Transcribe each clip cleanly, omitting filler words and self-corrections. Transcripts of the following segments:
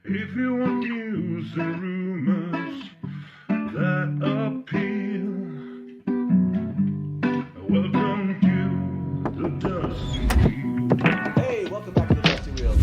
If you want news and rumors that appeal, welcome to the Dusty Wheel. Hey, welcome back to the Dusty Wheel.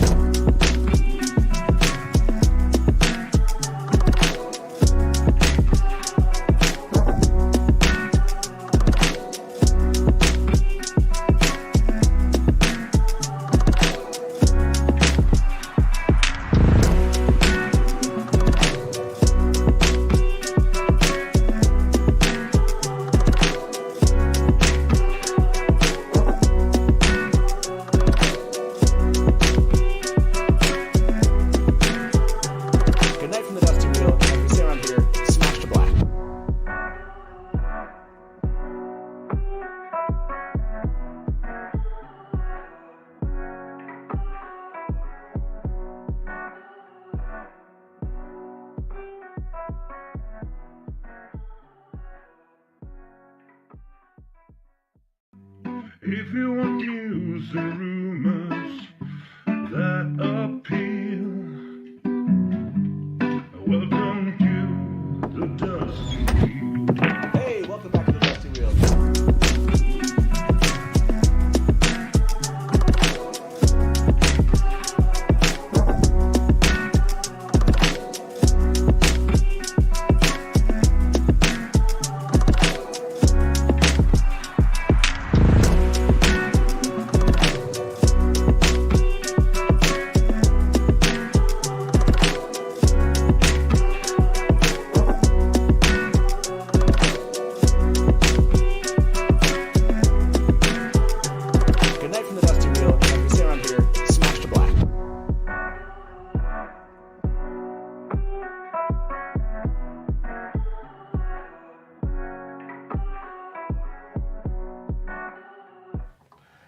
If you want news and rumors that appeal, welcome to the Dusty Wheel. Hey, welcome back to the Dusty Wheel.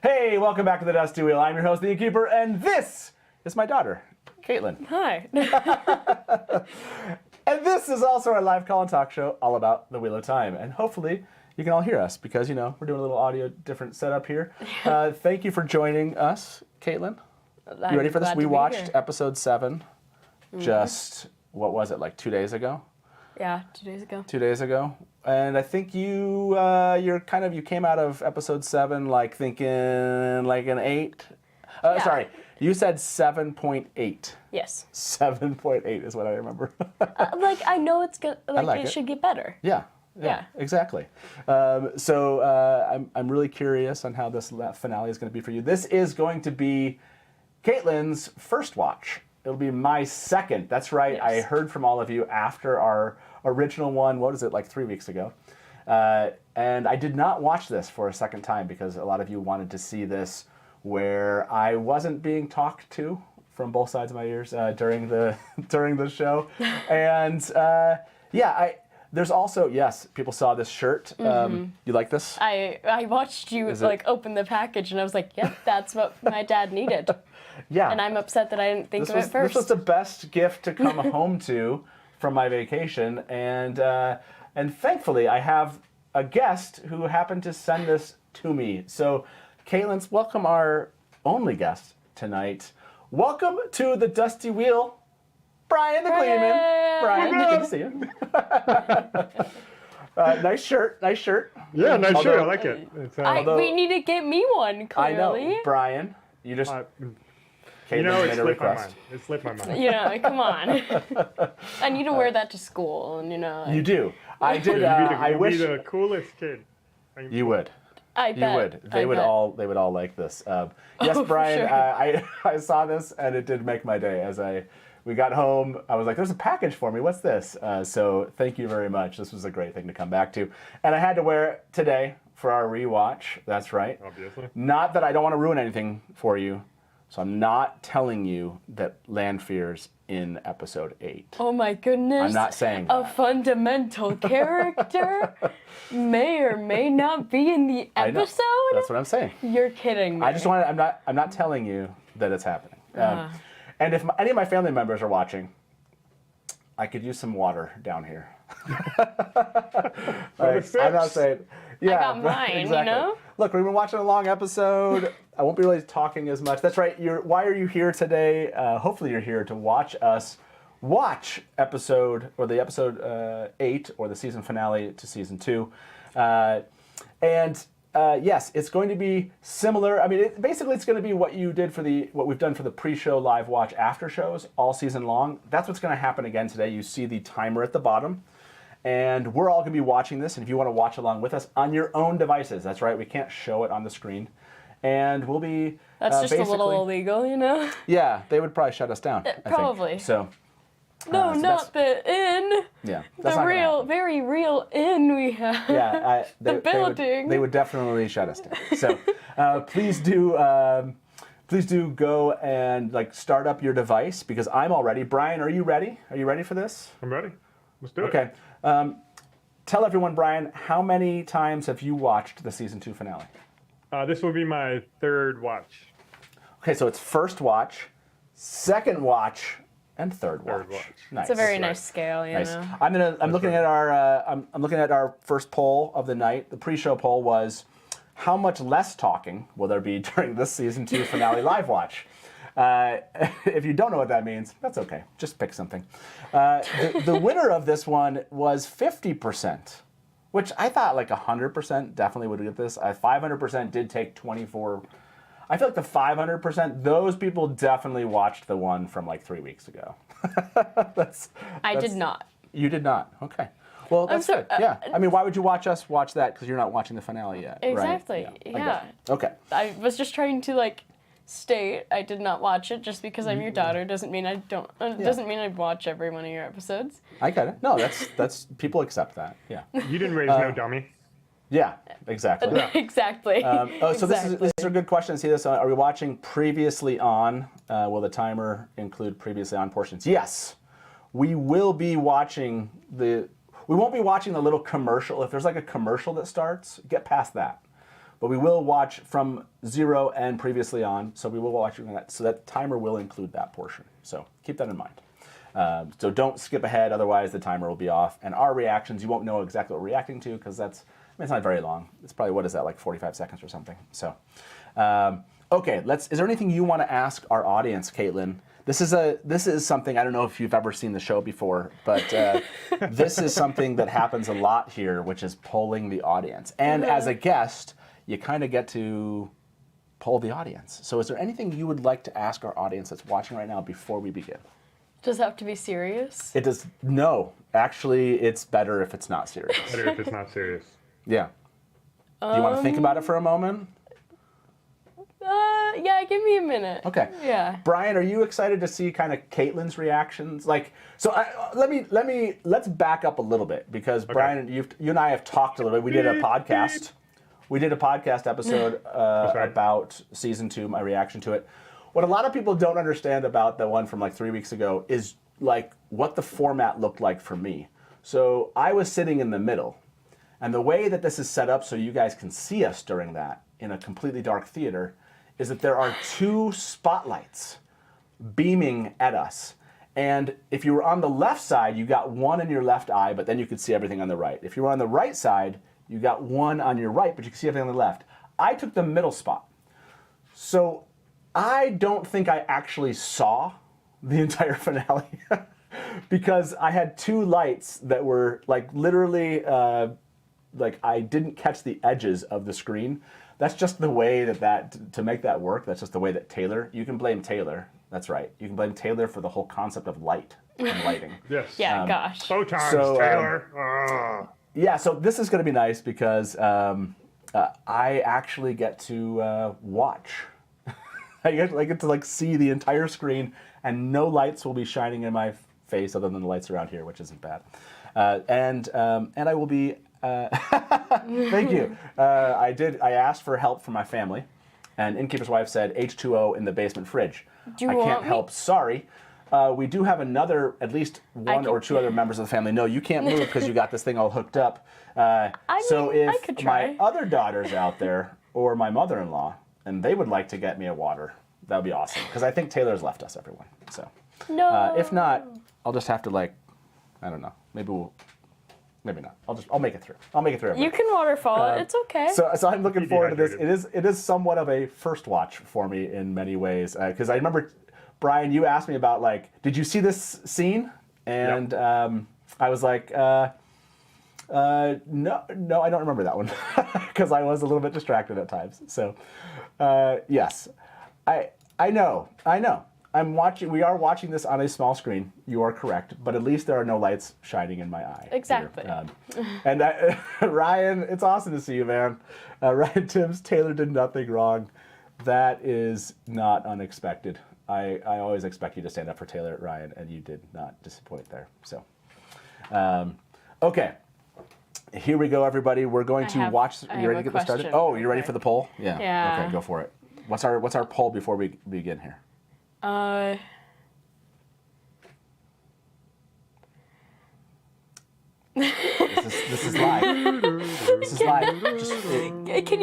Hey, welcome back to the Dusty Wheel. I'm your host, the Innkeeper, and this is my daughter, Caitlin. Hi. And this is also our live call and talk show all about the Wheel of Time. And hopefully you can all hear us because, you know, we're doing a little audio different setup here. Thank you for joining us, Caitlin. You ready for this? We watched episode 7 just, what was it, like 2 days ago? Yeah, 2 days ago. 2 days ago. And I think you you came out of episode 7 like thinking like an 8. Yeah. Sorry, you said 7.8. Yes. 7.8 is what I remember. Like I know it's good. Like it should get better. Yeah, exactly. So I'm really curious on how this finale is going to be for you. This is going to be Caitlin's first watch. It'll be my second. That's right. Yes. I heard from all of you after our original one. What is it, like 3 weeks ago? And I did not watch this for a second time because a lot of you wanted to see this where I wasn't being talked to from both sides of my ears during the show. And there's also, yes, people saw this shirt. You like this? I watched you open the package and I was like, yep, that's what my dad needed. Yeah. And I'm upset that I didn't think of it first. This was the best gift to come home to from my vacation, and thankfully I have a guest who happened to send this to me. So, Caitlin, welcome our only guest tonight. Welcome to the Dusty Wheel, Brian the Gleeman. Brian, good to see you. Nice shirt. Yeah, nice shirt. I like it. We need to get me one, clearly. I know, Brian. You just. You know, it slipped my mind. It slipped my mind. You know, come on. I need to wear that to school, and you know. You do. I did. I wish. You'd be the coolest kid. You would. I bet. You would. They would all like this. Yes, Brian. Sure. I saw this and it did make my day. As we got home, I was like, "There's a package for me. What's this?" So thank you very much. This was a great thing to come back to, and I had to wear it today for our rewatch. That's right. Obviously. Not that I don't want to ruin anything for you, so I'm not telling you that land fear's in episode 8. Oh my goodness. I'm not saying a that. fundamental character may or may not be in the I know. episode. That's what I'm saying. You're kidding me. I'm not telling you that it's happening. And if any of my family members are watching, I could use some water down here. I'm not saying. got mine, exactly. you know? Look, we've been watching a long episode. I won't be really talking as much. That's right. Why are you here today? Hopefully you're here to watch us watch episode 8, or the season finale to season 2. Yes, it's going to be similar. I mean, basically it's going to be what we've done for the pre-show live watch after shows all season long. That's what's going to happen again today. You see the timer at the bottom, and we're all going to be watching this. And if you want to watch along with us on your own devices, that's right. We can't show it on the screen, and we'll be. That's just a little illegal, you know? Yeah, they would probably shut us down. I think. Probably. So. No, not the inn. Yeah, the real, very real inn we have. Yeah, the building. They would definitely shut us down. So please do go and start up your device, because I'm all ready. Brian, are you ready? Are you ready for this? I'm ready. Let's do it. Okay. Tell everyone, Brian, how many times have you watched the season 2 finale? This will be my 3rd watch. Okay, so it's first watch, second watch, and third watch. Nice. It's a very nice scale, you know. I'm looking at our first poll of the night. The pre-show poll was, how much less talking will there be during this season 2 finale live watch? If you don't know what that means, that's okay. Just pick something. The winner of this one was 50%, which I thought 100% definitely would get this. 500% did take 24. I feel like the 500%, those people definitely watched the one from 3 weeks ago. I did not. You did not? Okay. Well, that's good. Yeah. I mean, why would you watch us watch that? Because you're not watching the finale yet. Exactly. Right? Yeah. Okay. I was just trying to state I did not watch it. Just because I'm your daughter doesn't mean I don't. Doesn't mean I watch every one of your episodes. I get it. No, that's people accept that. Yeah. You didn't raise no dummy. Yeah, exactly. Exactly. So this is a good question. See this? Are we watching previously on? Will the timer include previously on portions? Yes, we will be watching we won't be watching the little commercial. If there's a commercial that starts, get past that. But we will watch from 0 and previously on. So we will watch that. So that timer will include that portion. So keep that in mind. So don't skip ahead. Otherwise, the timer will be off. And our reactions, you won't know exactly what we're reacting to, because it's not very long. It's probably, what is that, 45 seconds or something. So, okay, is there anything you want to ask our audience, Caitlin? This is something, I don't know if you've ever seen the show before, but this is something that happens a lot here, which is polling the audience. And as a guest, you kind of get to poll the audience. So is there anything you would like to ask our audience that's watching right now before we begin? Does it have to be serious? It does. No, actually, it's better if it's not serious. Better if it's not serious. Yeah. Do you want to think about it for a moment? Yeah, give me a minute. Okay. Yeah. Brian, are you excited to see kind of Caitlin's reactions? Let's back up a little bit, because Brian, you and I have talked a little bit. We did a podcast. We did a podcast episode about season 2, my reaction to it. What a lot of people don't understand about the one from 3 weeks ago is what the format looked like for me. So I was sitting in the middle. And the way that this is set up so you guys can see us during that in a completely dark theater is that there are 2 spotlights beaming at us. And if you were on the left side, you got one in your left eye, but then you could see everything on the right. If you were on the right side, you got one on your right, but you could see everything on the left. I took the middle spot. So I don't think I actually saw the entire finale because I had 2 lights that were literally I didn't catch the edges of the screen. That's just the way to make that work, that's just the way that Taylor, you can blame Taylor, that's right. You can blame Taylor for the whole concept of light and lighting. Yes. Yeah, gosh. Photons, Taylor. Yeah, so this is going to be nice because I actually get to watch. I get to see the entire screen, and no lights will be shining in my face other than the lights around here, which isn't bad. And I will be. Thank you. I asked for help from my family, and Innkeeper's wife said H2O in the basement fridge. Do you I want can't me? help. Sorry. We do have at least one or 2 other members of the family. No, you can't move because you got this thing all hooked up. So I if could try. my other daughter's out there, or my mother-in-law, and they would like to get me a water, that would be awesome. Because I think Taylor's left us, everyone. So No. if not, I'll just have to I don't know. Maybe Maybe not. I'll make it through. I'll make it through. You can waterfall it. It's okay. So I'm looking forward to this. Dehydrated. It is somewhat of a first watch for me in many ways because I remember, Brian, you asked me about like, did you see this scene? And I was like, no, I don't remember that one because I was a little bit distracted at times. So, yes, I know. We are watching this on a small screen. You are correct, but at least there are no lights shining in my eye. Exactly. And Ryan, it's awesome to see you, man. Ryan Timms, Taylor did nothing wrong. That is not unexpected. I always expect you to stand up for Taylor, Ryan, and you did not disappoint there. So, okay. Here we go, everybody. We're going to watch. You ready to get this started? Oh, you ready for the poll? Yeah. Yeah. Okay, go for it. What's our poll before we begin here? This is live. This is live. Can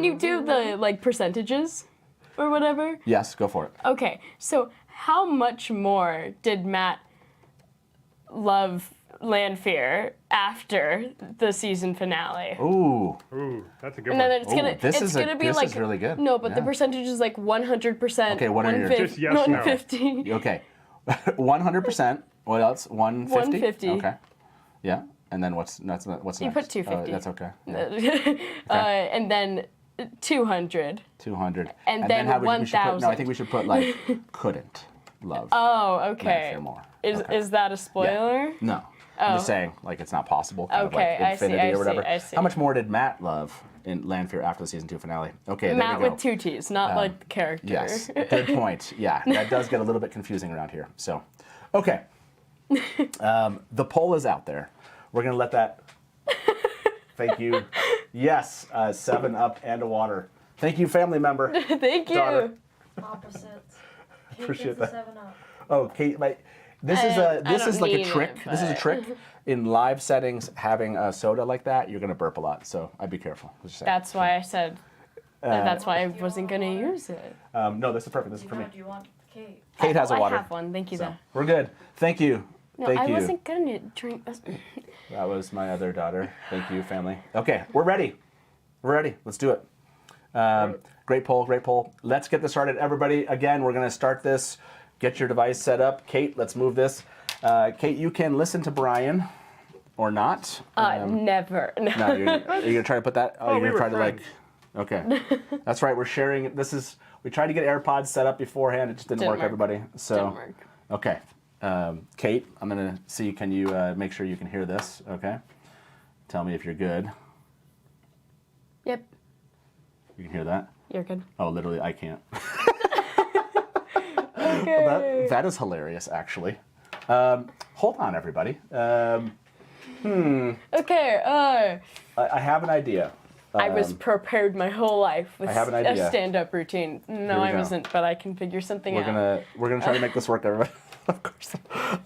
you do the like percentages or whatever? Yes, go for it. Okay, so how much more did Matt love Lanfear after the season finale? Ooh, that's a good And one. then it's gonna this it's is gonna be this like is really good. No, but the Yeah. percentage is like 100%. Okay, what are your- Just yes, no. 150. Okay, 100%. What else? 150. 150. Okay. Yeah, and then what's next? You put 250. That's okay. Yeah. And then 200. 200. And then we should put, no, I 1,000. think we should put like couldn't love. Oh, okay. Lanfear more. Is Okay. is that a spoiler? No. I'm just saying, like, it's not possible. Kind Okay, of like I see, infinity I or whatever. see, I see. How much more did Matt love in Lanfear after the season 2 finale? Okay, there Matt we go. with two T's, not like the character. Yes, good point. Yeah, that does get a little bit confusing around here. So, okay. The poll is out there. We're going to let that... Thank you. Yes, 7 up and a water. Thank you, family member. Thank you. Daughter. Opposites. Kate Appreciate gets a that. 7-up. Oh, Kate, this I is don't like a need trick. it, This is a but- trick in live settings. Having a soda like that, you're gonna burp a lot. So I'd be careful. Just saying. That's why I said. That's why I wasn't gonna use it. No, this is perfect. This is for me. Do you want Kate? Kate has a water. I have one. Thank you, So though. we're good. Thank you. No, Thank I you. wasn't gonna drink this. That was my other daughter. Thank you, family. Okay, we're ready. We're ready. Let's do it. Great poll. Great poll. Let's get this started, everybody. Again, we're gonna start this. Get your device set up. Kate, let's move this. Kate, you can listen to Brian or not. Never. No. No, are you gonna try to put that? Oh, we you're gonna were try to like. Okay, that's right. We're sharing. We tried to get AirPods set up beforehand. It just didn't work, work. everybody. So, Didn't work. okay, Kate, I'm gonna see. Can you make sure you can hear this? Okay, tell me if you're good. Yep. You can hear that? You're good. Oh, literally, I can't. Okay. Well, that is hilarious, actually. Hold on, everybody. Okay. I have an idea. I was prepared my whole life with I have an a idea. stand-up routine. Here No, we I go. wasn't, but I can figure something We're out. gonna try to make this work, everybody. Of course.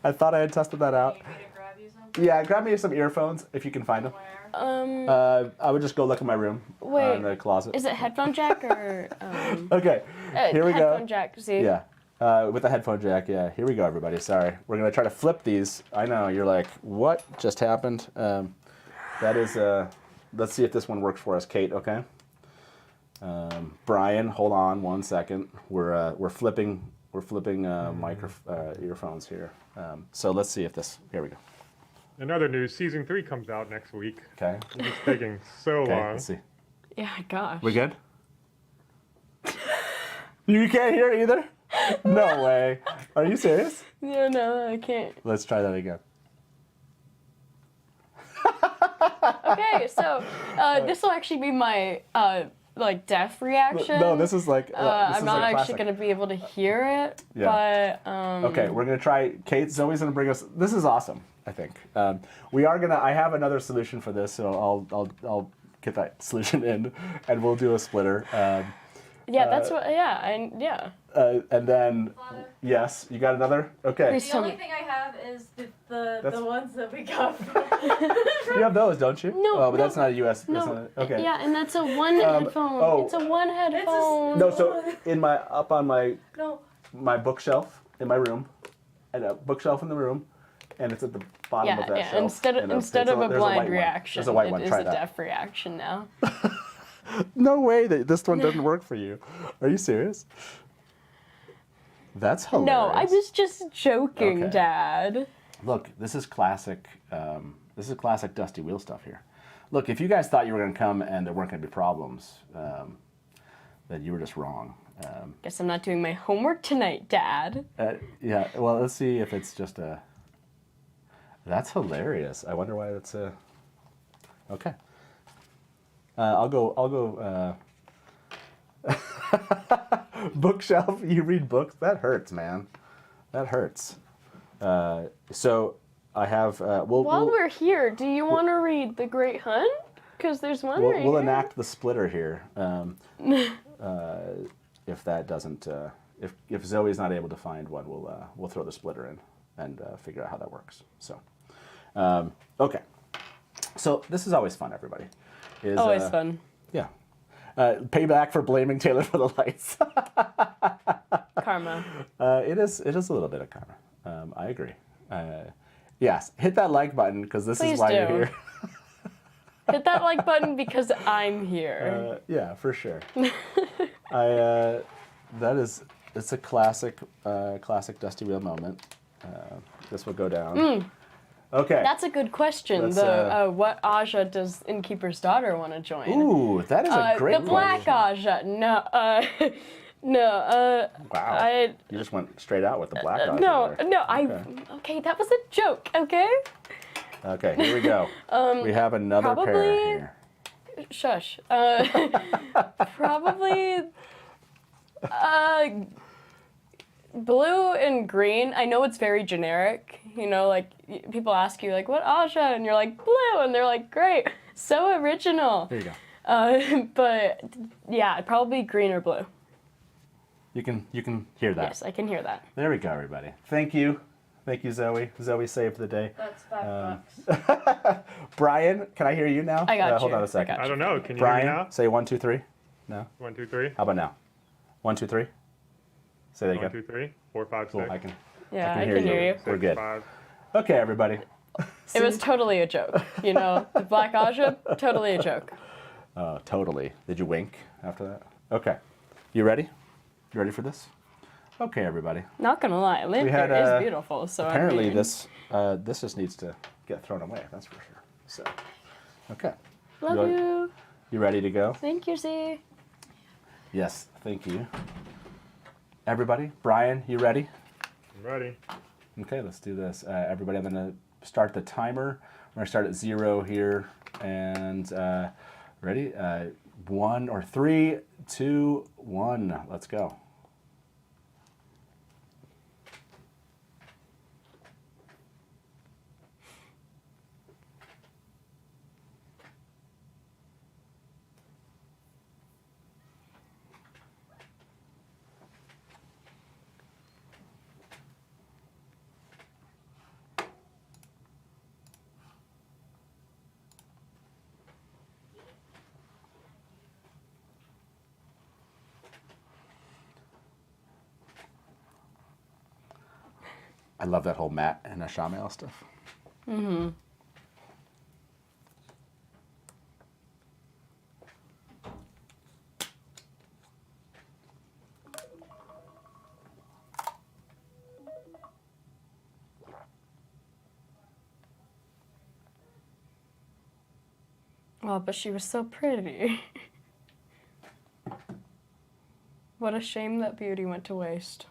I thought I had tested that out. Need me to grab you something? Yeah, grab me some earphones if you can find them. Where? I would just go look in my room. Wait, In the closet. Is it headphone jack or Okay. Here we go. headphone jack? See? Yeah. With the headphone jack. Yeah. Here we go, everybody. Sorry. We're gonna try to flip these. I know you're like, what just happened? That is. Let's see if this one works for us, Kate. Okay. Brian, hold on 1 second. We're flipping earphones here. So let's see if this. Here we go. In other news, season 3 comes out next week. Okay. It's just taking so Okay. long. Let's see. Yeah, gosh. We good? You can't hear it either? No way. Are you serious? Yeah, no, I can't. Let's try that again. Okay, so this will actually be my like deaf reaction. No, this is like. I'm not actually gonna be able to hear it, Yeah. but Okay, we're gonna try. Kate, Zoe's gonna bring us. This is awesome. I think we are gonna. I have another solution for this, so I'll get that solution in, and we'll do a splitter. yeah, that's what. Yeah, and yeah. And then Father? yes, you got another. Okay, Please The tell only me. thing I have is That's- the ones that we got from you have those, don't you? No, Oh, but no, that's not a US. That's No. not a, okay. Yeah, and that's a one headphone. oh. It's a one headphone. No, so in my up on my No. bookshelf in my room, and a bookshelf in the room, and it's at the bottom Yeah, of that yeah. shelf. Instead of a There's blind white one. reaction, There's a white it one. is Try a that. deaf reaction now. No way that this one doesn't work for you. Are you serious? That's hilarious. No, I was just joking, Okay. Dad. Look, this is classic. This is classic Dusty Wheel stuff here. Look, if you guys thought you were going to come and there weren't going to be problems, then you were just wrong. Guess I'm not doing my homework tonight, Dad. Yeah. Well, let's see if it's just a. That's hilarious. I wonder why that's a. Okay. I'll go. Bookshelf. You read books. That hurts, man. That hurts. So I have. While we're here, do you want to read The Great Hunt? Because there's one right we'll here. enact the splitter here. If that doesn't, if Zoe's not able to find one, we'll throw the splitter in and figure out how that works. So, okay. So this is always fun, everybody. Always fun. Yeah. Payback for blaming Taylor for the lights. Karma. It is a little bit of karma. I agree. Yes, hit that like button because this Please is why you're do. here. Hit that like button because I'm here. Yeah, for sure. It's a classic Dusty Wheel moment. This will go down. Okay. That's a good question. Let's, What Aja does Innkeeper's daughter want to join? Ooh, that is a great The Black question. Aja. No. Wow. You just went straight out with the Black Aja No, there. Okay, that was a joke, okay? Okay, here we go. We have another pair probably- here. Shush. Probably blue and green. I know it's very generic. You know, like people ask you like, "What Aja?" and you're like, "Blue," and they're like, "Great, so original." There you go. But yeah, probably green or blue. You can hear that. Yes, I can hear that. There we go, everybody. Thank you, Zoe. Zoe saved the day. That's $5. Brian, can I hear you now? I got you. Hold on a I second. got I don't know. Can you Brian, hear me now? say 1, 2, 3. No. 1, 2, 3. How about now? 1, 2, 3. Say that 1, again. 2, 3. 4, 5, 6. Cool. I can. Yeah, I I can can hear hear you. Six, We're good. 5. Okay, everybody. It was totally a joke. You know, the Black Aja, totally a joke. Totally. Did you wink after that? Okay. You ready? You ready for this? Okay, everybody. Not gonna lie, had, Lantern is beautiful. So Apparently, I mean, this just needs to get thrown away. That's for sure. So, okay. love you. You ready to go? Thank you, Z. Yes. Thank you. Everybody, Brian, you ready? I'm ready. Okay, let's do this. Everybody, I'm gonna start the timer. We're gonna start at 0 here, and ready? 1 or 3, 2, 1. Let's go. I love that whole Matt and Shamael stuff. Mm-hmm. Oh, but she was so pretty. What a shame that beauty went to waste.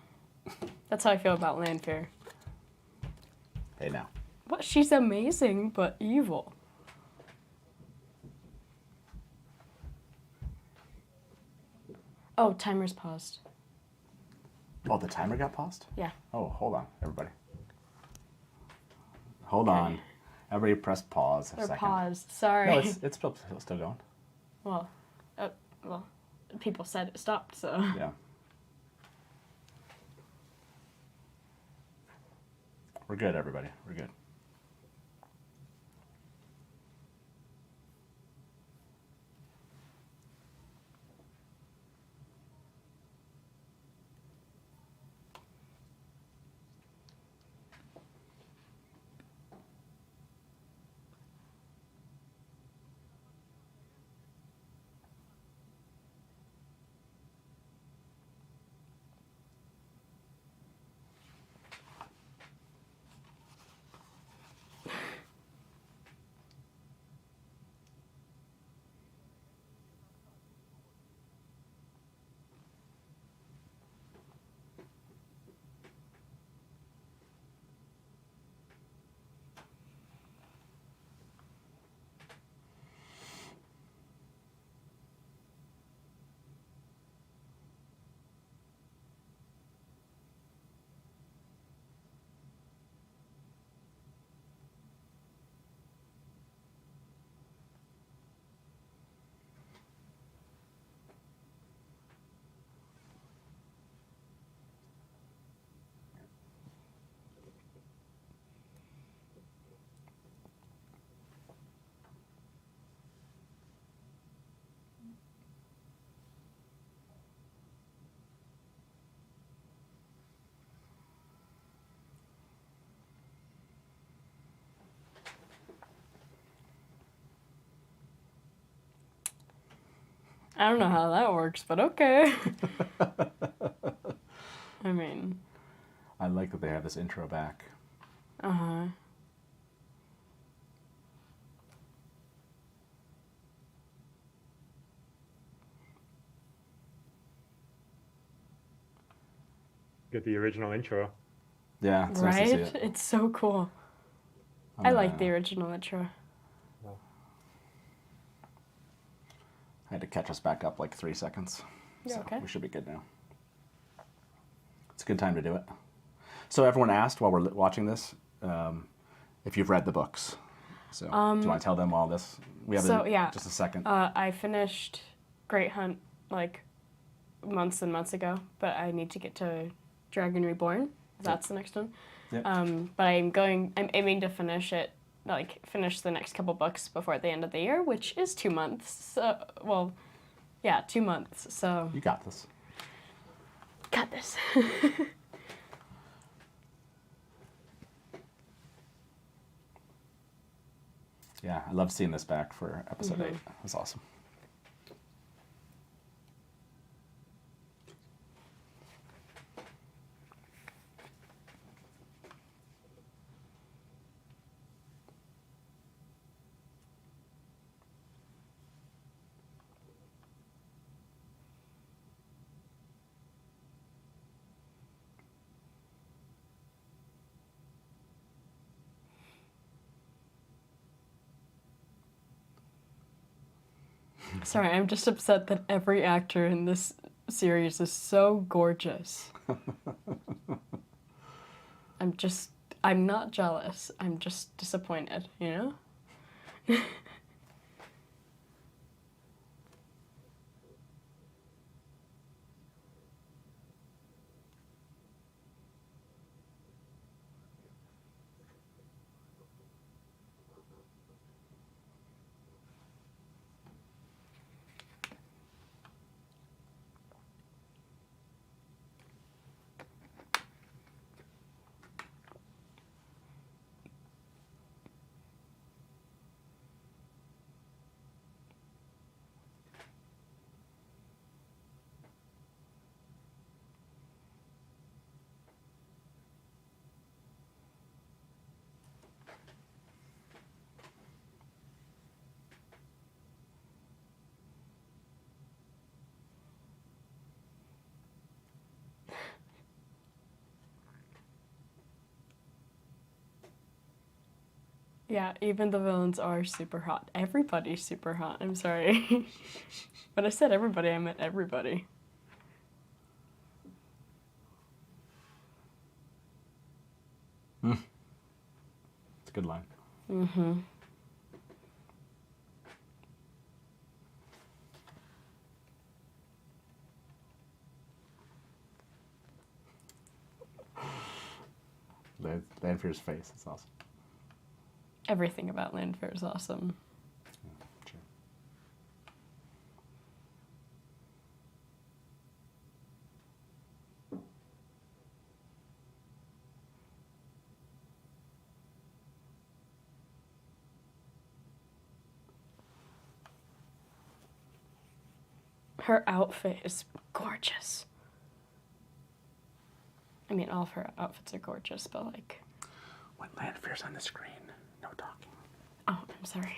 That's how I feel about Lanfear. Hey now. What? She's amazing, but evil. Oh, timer's paused. Oh, the timer got paused? Yeah. Oh, hold on, everybody. Hold on. Everybody press pause a Or second. paused. Sorry. No, it's still going. well, people said it stopped, so. Yeah. We're good, everybody. We're good. I don't know how that works, but okay. I mean, I like that they have this intro back. uh-huh. Get the original intro. Yeah, it's nice to Right? see it. It's so cool. I like the original intro. I had to catch us back up like 3 seconds. Yeah, So okay. we should be good now. It's a good time to do it. So everyone asked while we're watching this if you've read the books. So do you want to tell them all this? We have just a second. I finished Great Hunt like months and months ago, but I need to get to Dragon Reborn. That's the next one. Yep. But I'm aiming to finish it, like finish the next couple books before the end of the year, which is 2 months. So, well, yeah, 2 months. So You got this. got this. Yeah, I love seeing this back for episode 8. It was awesome. Sorry, I'm just upset that every actor in this series is so gorgeous. I'm not jealous. I'm just disappointed, you know? Yeah, even the villains are super hot. Everybody's super hot. I'm sorry. When I said everybody, I meant everybody. It's a good line. Mm-hmm. Lanfear's face. It's awesome. Everything about Landfair is awesome. Sure. Her outfit is gorgeous. I mean, all of her outfits are gorgeous, but like... When Lanfear's on the screen, no talking. Oh, I'm sorry.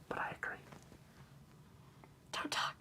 But I agree. Don't talk.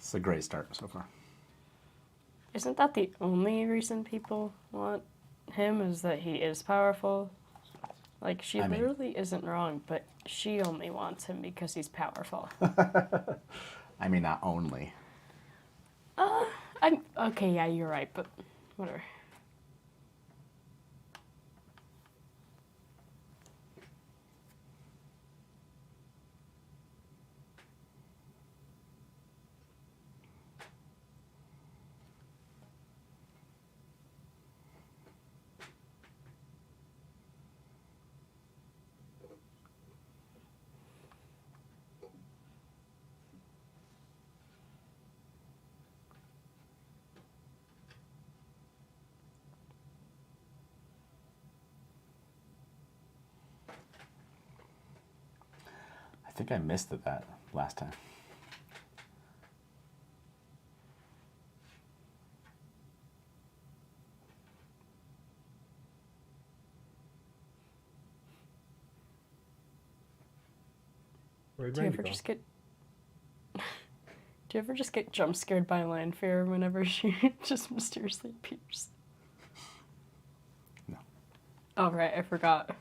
It's a great start so far. Isn't that the only reason people want him, is that he is powerful? Like, she literally isn't wrong, but she only wants him because he's powerful. I mean, not only. Okay, yeah, you're right, but whatever. I think I missed that last time. Where'd Do you Randy ever go? just get... Do you ever just get jump scared by Lanfear whenever she just mysteriously appears? No. Oh, right, I forgot.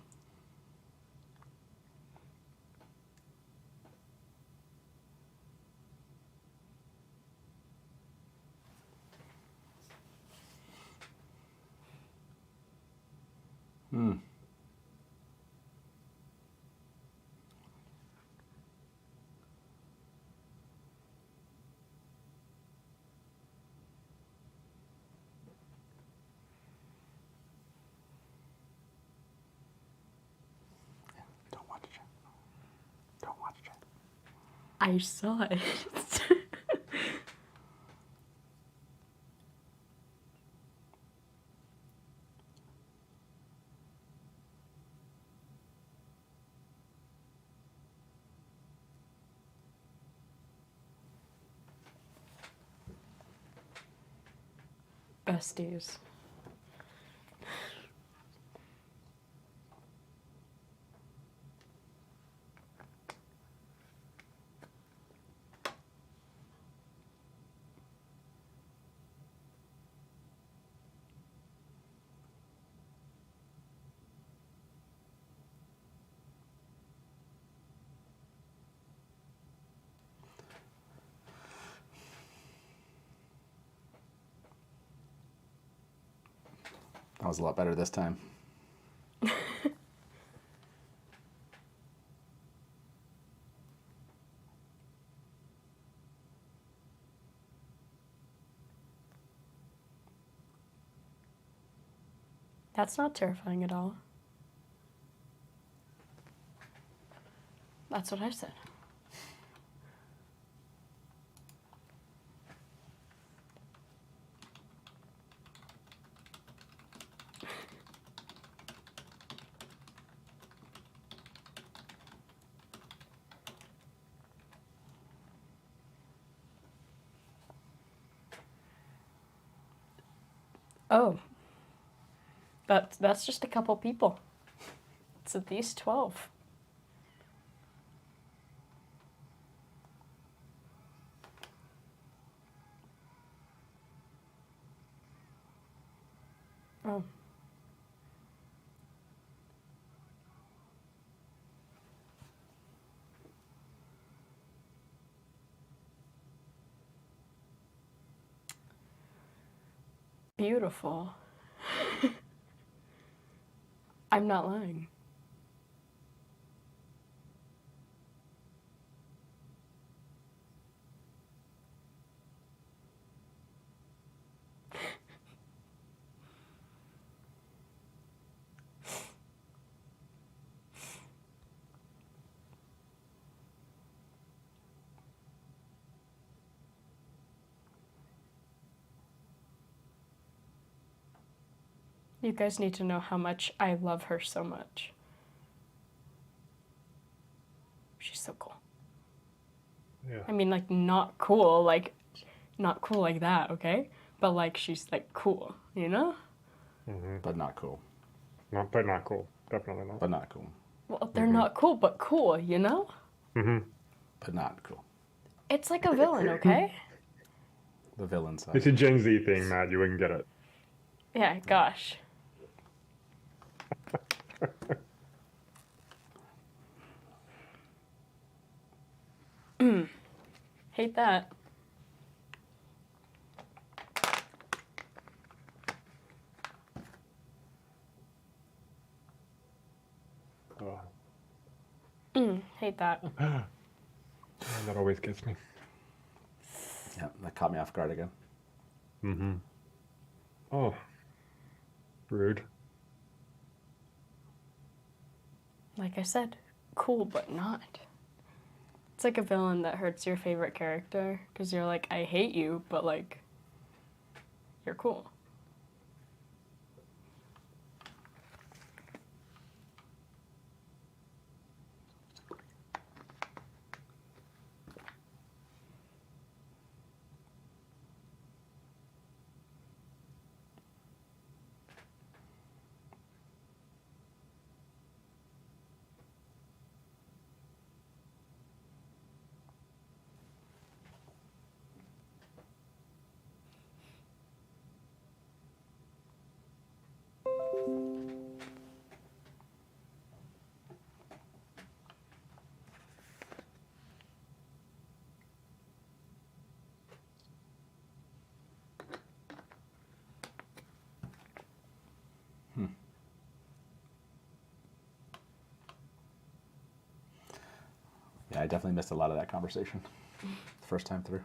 Don't watch it. Don't watch it. I saw it. Besties. That was a lot better this time. That's not terrifying at all. That's what I said. Oh. That's just a couple people. It's at least 12. Oh. Beautiful. I'm not lying. You guys need to know how much I love her so much. She's so cool. Yeah. I mean, like, not cool like that, okay? But, like, she's, like, cool, you know? But not cool. But not cool. Definitely not. But not cool. Well, they're not cool, but cool, you know? But not cool. It's like a villain, okay? the villain side. It's a Gen Z thing, Matt. You wouldn't get it. Yeah, gosh. Hate that. Oh, Hate that. that always gets me. Yeah, that caught me off guard again. Mm-hmm. Oh, rude. Like I said, cool, but not. It's like a villain that hurts your favorite character because you're like, I hate you, but like, you're cool. Yeah, I definitely missed a lot of that conversation the first time through.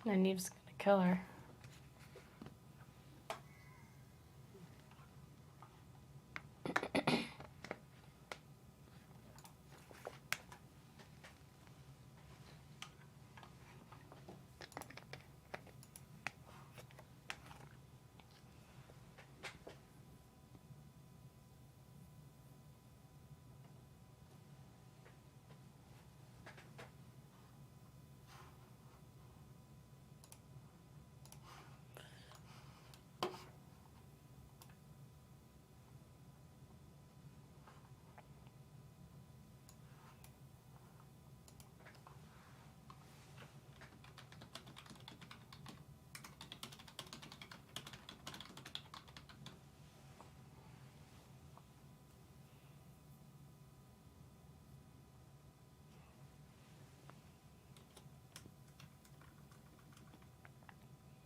And Neve's gonna kill her.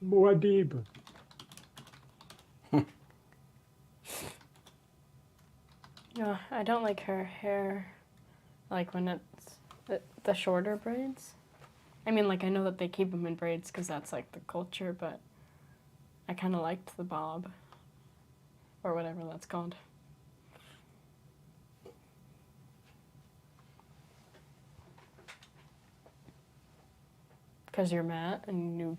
Muad'Dib. Yeah, I don't like her hair, like when it's the shorter braids. I mean, like, I know that they keep them in braids because that's like the culture, but I kind of liked the bob, or whatever that's called. Because you're Matt and you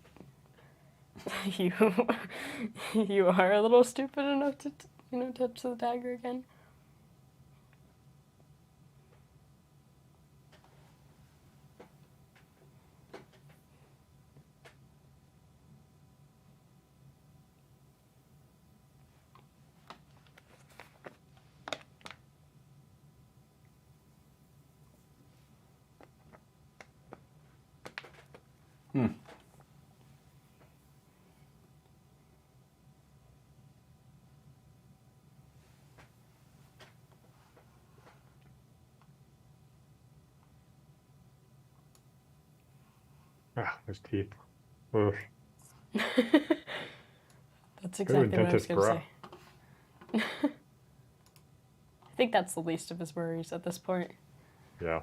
you are a little stupid enough to touch the dagger again. Ah, those teeth. Ugh. That's exactly what I was dentist, going to bruh. say. I think that's the least of his worries at this point. Yeah.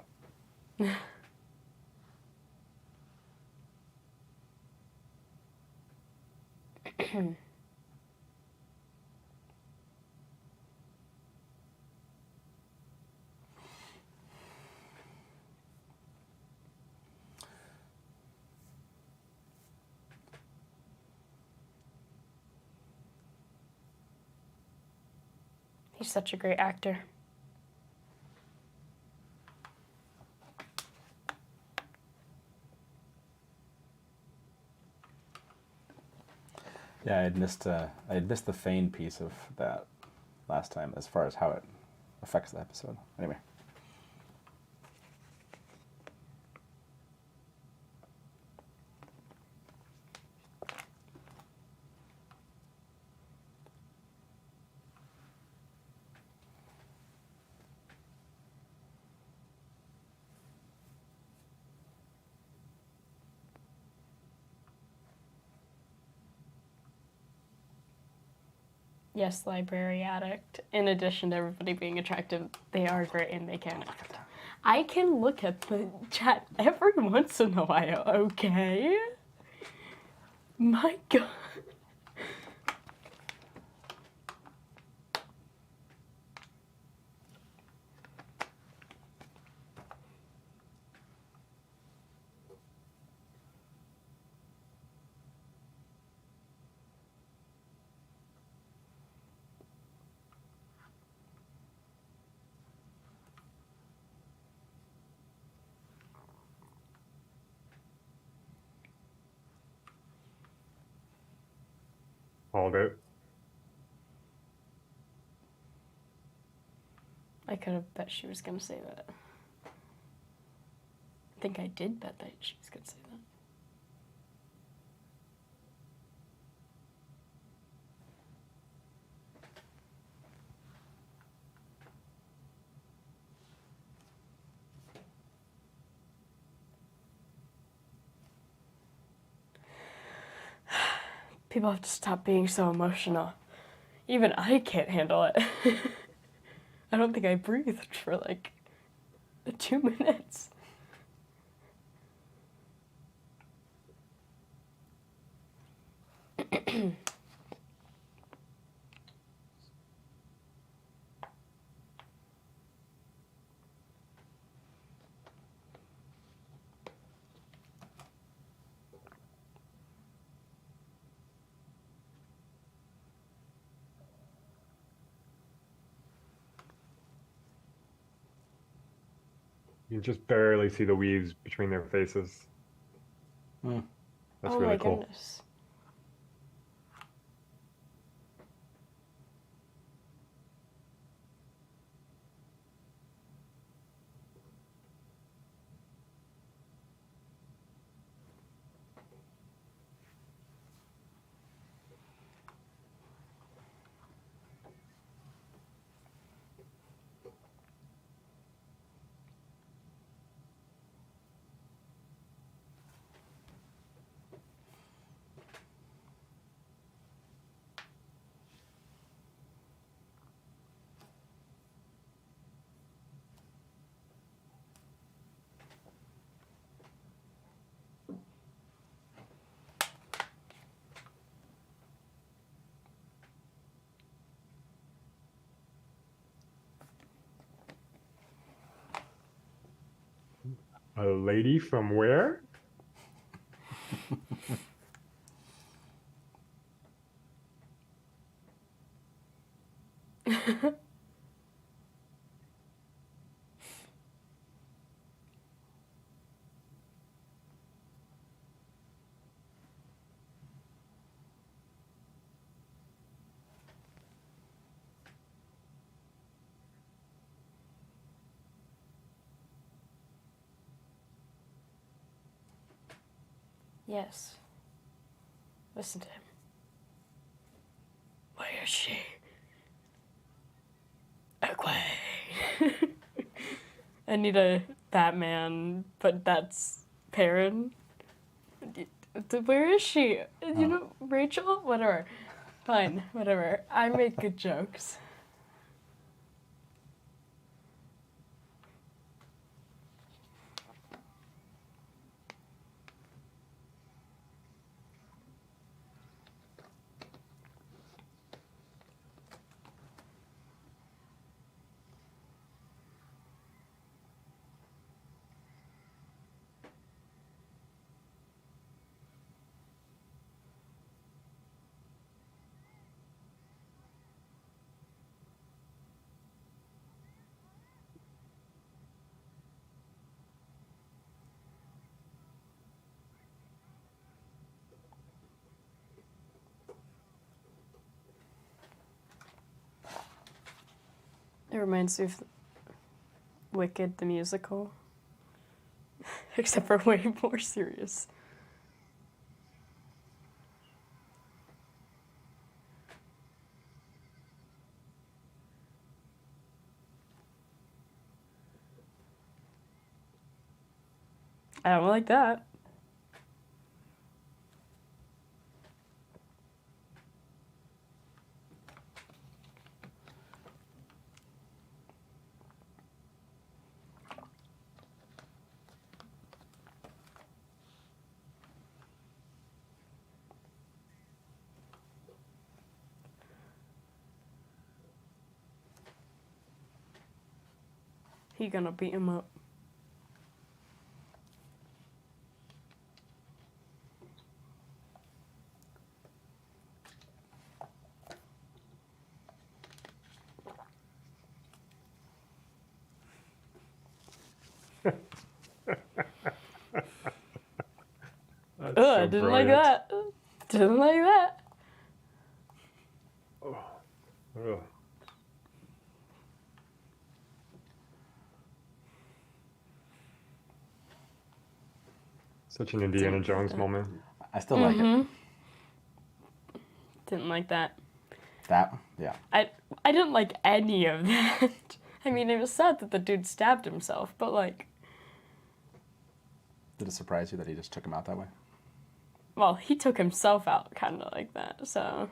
He's such a great actor. Yeah, I had missed the Fane piece of that last time as far as how it affects the episode. Anyway. Yes, library addict. In addition to everybody being attractive, they are great and they can act. I can look at the chat every once in a while, okay? My God. Called it. I could have bet she was going to say that. I think I did bet that she was going to say that. People have to stop being so emotional. Even I can't handle it. I don't think I breathed for like 2 minutes. You can just barely see the weaves between their faces. Mm. That's oh really my cool. goodness. A lady from where? Yes. Listen to him. Where is she? Away. I need a Batman, but that's Perrin. Where is she? You know, Rachel? Whatever. Fine, whatever. I make good jokes. It reminds me of Wicked the musical. Except for way more serious. I don't like that. He gonna beat him up. That's Ugh, so didn't like brilliant. that. Didn't like that. Ugh. Such an Indiana Jones moment. I still like it. Didn't like that. That, yeah. I didn't like any of that. I mean, it was sad that the dude stabbed himself, but like, Did it surprise you that he just took him out that way? well, he took himself out kind of like that, so.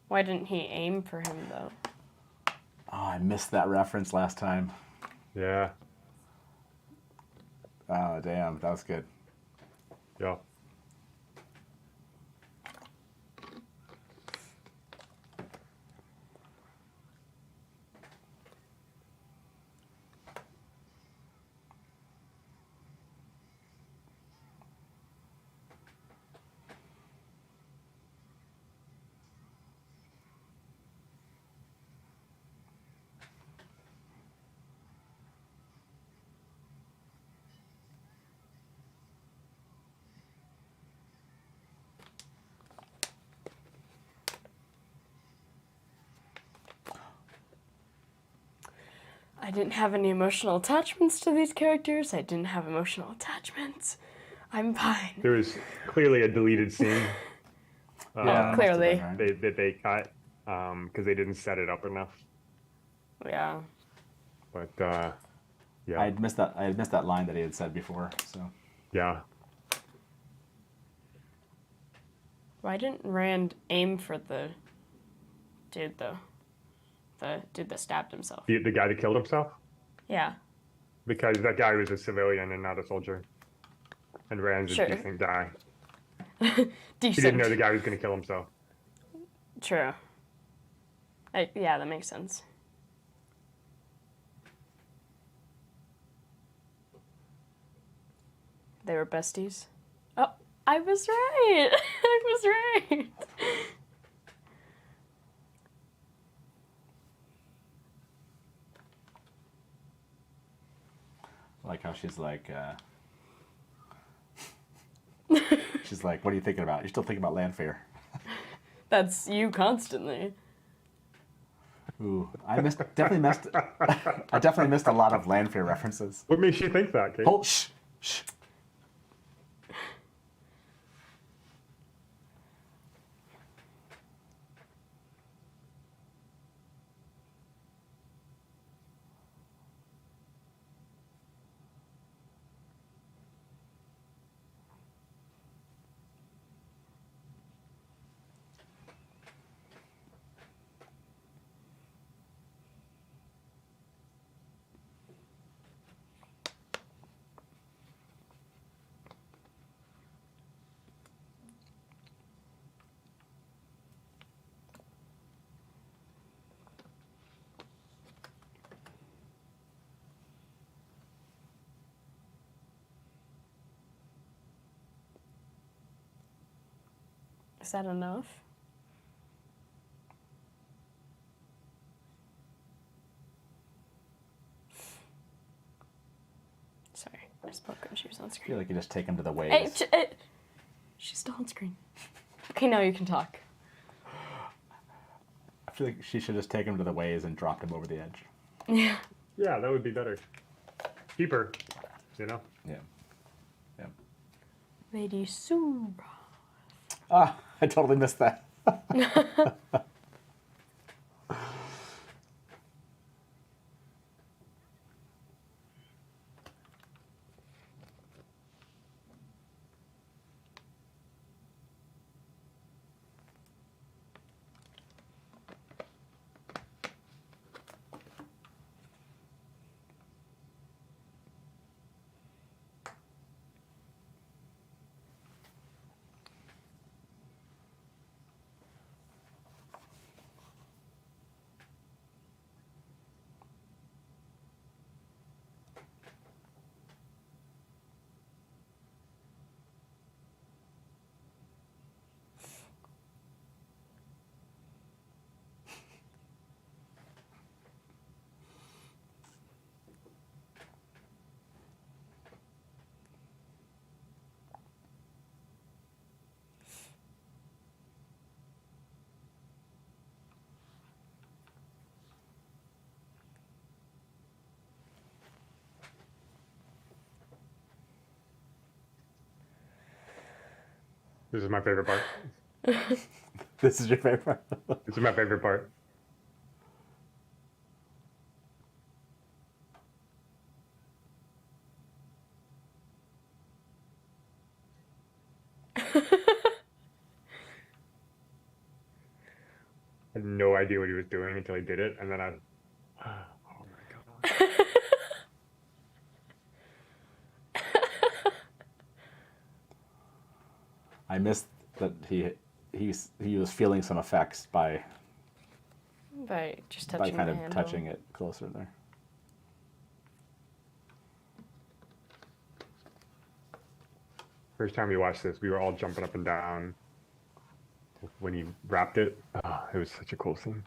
Why didn't he aim for him, though? Oh, I missed that reference last time. Yeah. Oh, damn. That was good. Yeah. I didn't have any emotional attachments to these characters. I didn't have emotional attachments. I'm fine. There was clearly a deleted scene Yeah, that must have clearly. been, right? that they cut because they didn't set it up enough. Yeah. But yeah, I had missed that line that he had said before, so. yeah. Why didn't Rand aim for the dude, though? The dude that stabbed himself. The guy that killed himself? Yeah. Because that guy was a civilian and not a soldier. And Rand's Sure. a decent guy. Decent. He didn't know the guy was going to kill himself. True. Yeah, that makes sense. They were besties. Oh, I was right. I was right. I like how she's like, she's like, what are you thinking about? You're still thinking about Landfair. That's you constantly. Ooh, I definitely missed a lot of Landfair references. What makes you think that, Kate? Oh, shh, shh. Is that enough? Sorry, I spoke when she was on I screen. feel like you just take him to the waves. Hey, she's still on screen. Okay, now you can talk. feel like she should just take him to the ways and dropped him over the edge. Yeah. Yeah, that would be better. Keeper, you know? Yeah. Yeah. Lady Sue. Ah, I totally missed that. This is my favorite part. This is your favorite? This is my favorite part. I had no idea what he was doing until he did it, and then I. Oh my god. I missed that he was feeling some effects by By just by touching kind the of handle. touching it closer there. First time we watched this, we were all jumping up and down when he wrapped it. Ah, it was such a cool scene.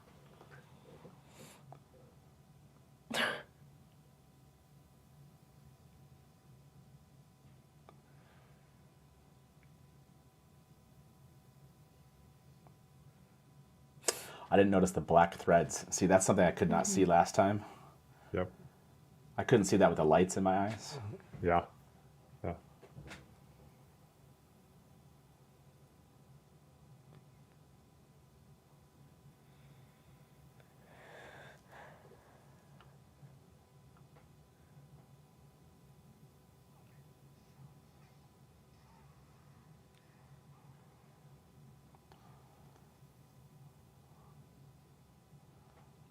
I didn't notice the black threads. See, that's something I could not see last time. Yep. I couldn't see that with the lights in my eyes. Yeah. Yeah.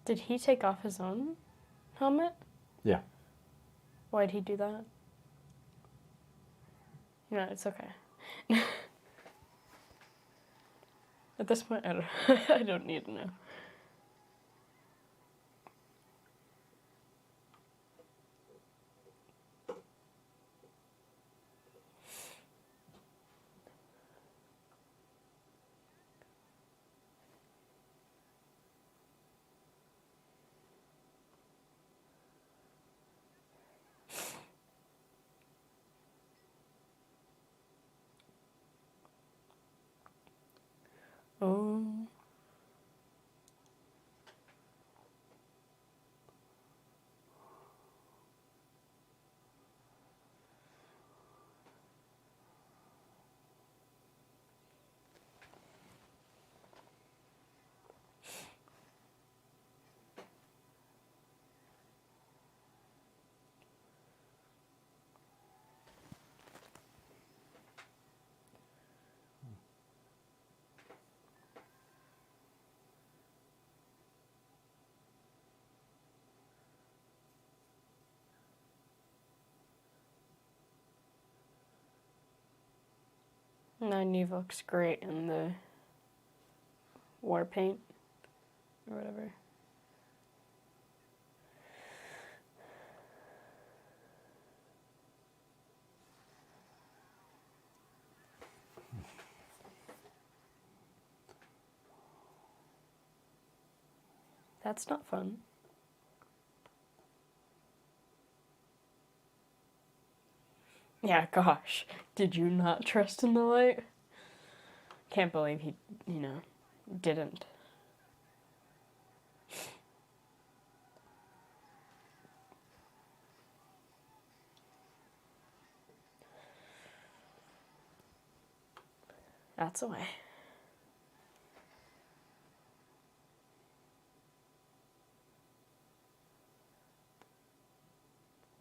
Did he take off his own helmet? Yeah. Why'd he do that? No, it's okay. At this point, I don't, I don't need to know. Oh. Nynaeve looks great in the war paint or whatever. That's not fun. Yeah, gosh. Did you not trust in the light? Can't believe he, didn't. That's away.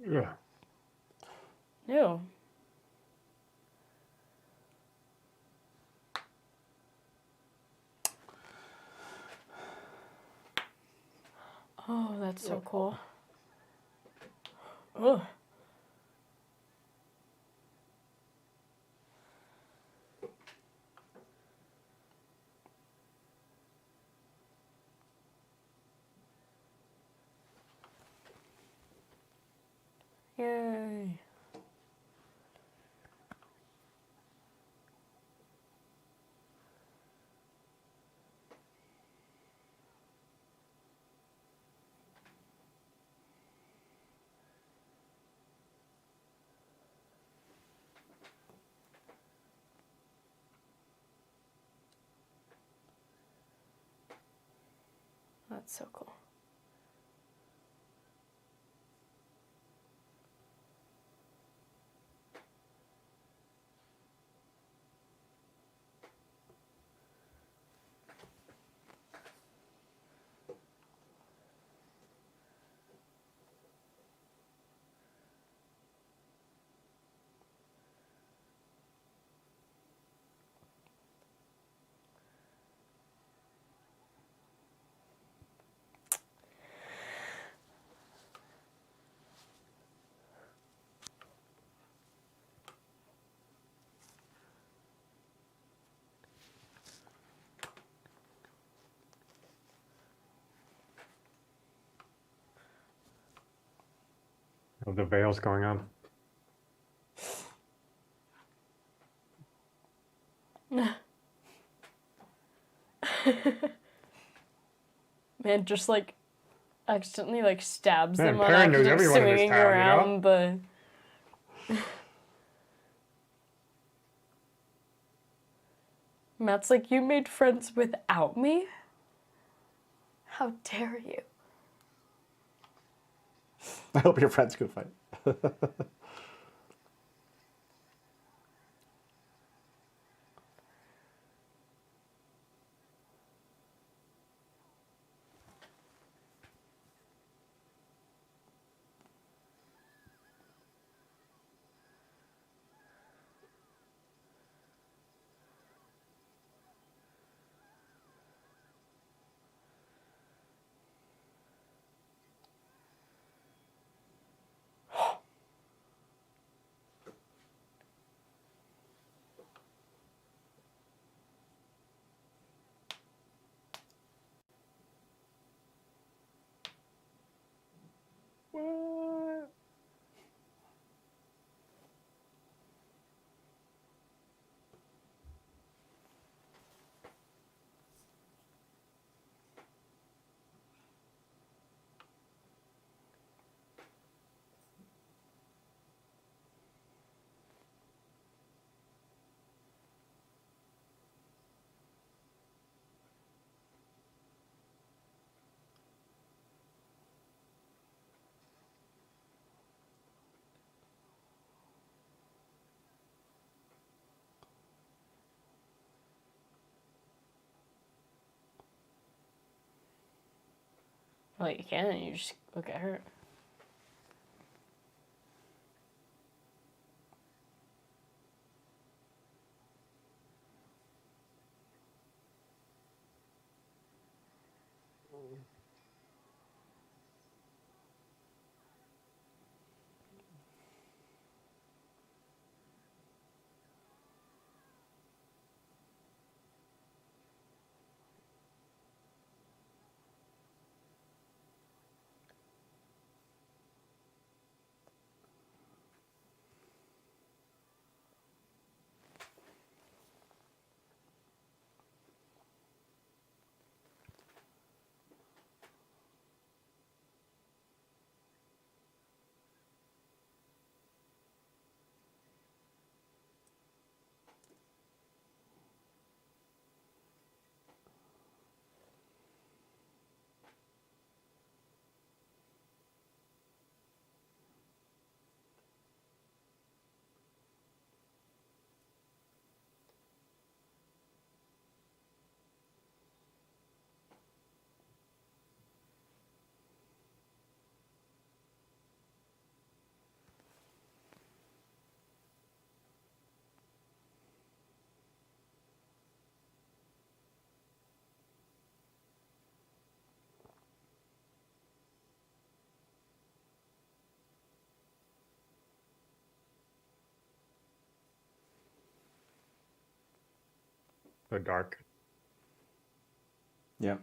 Yeah. Ew. Oh, that's so cool. Ugh. Yay. That's so cool. Oh, the veil's going on. Man, just like accidentally like stabs Man, them on Perrin knows accident, everyone in this swinging town, you know? around the. Matt's like, you made friends without me? How dare you? I hope your friends can fight. What? Well, you can, and you just look at her. So dark. Yep.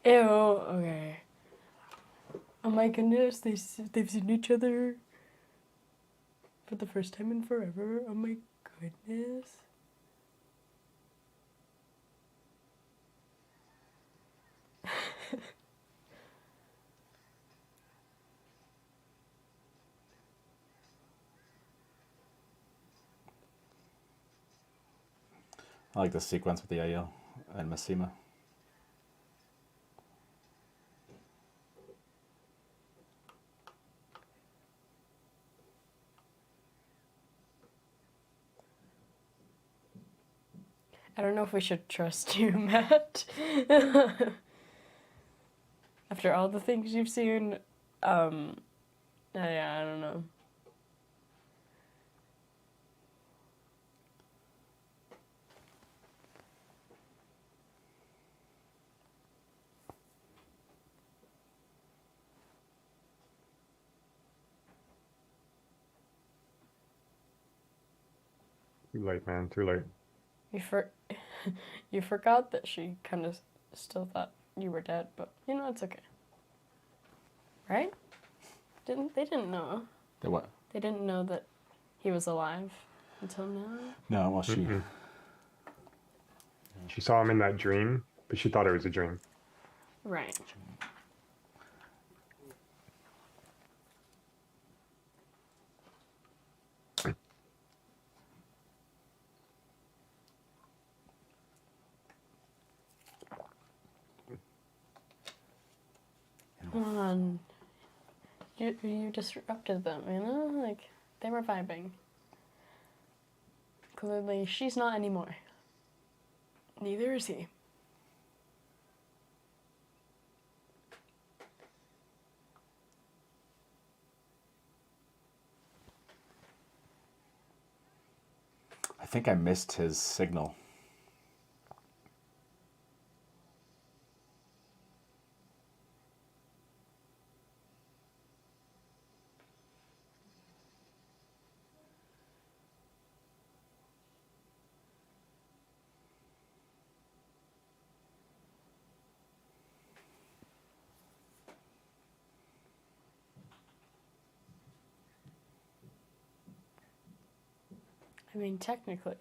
Ew. Okay. Oh my goodness, they've seen each other for the first time in forever. Oh my goodness. I like the sequence with the Yael and Massima. I don't know if we should trust you, Matt. After all the things you've seen, yeah, I don't know. Too late, man. Too late. You forgot that she kind of still thought you were dead, but you know it's okay, right? They didn't know? The what? They didn't know that he was alive until now. No, well, she. Mm-mm. She saw him in that dream, but she thought it was a dream. Right. Come on. You disrupted them, you know? Like, they were vibing. Clearly, she's not anymore. Neither is he. I think I missed his signal. I mean, technically.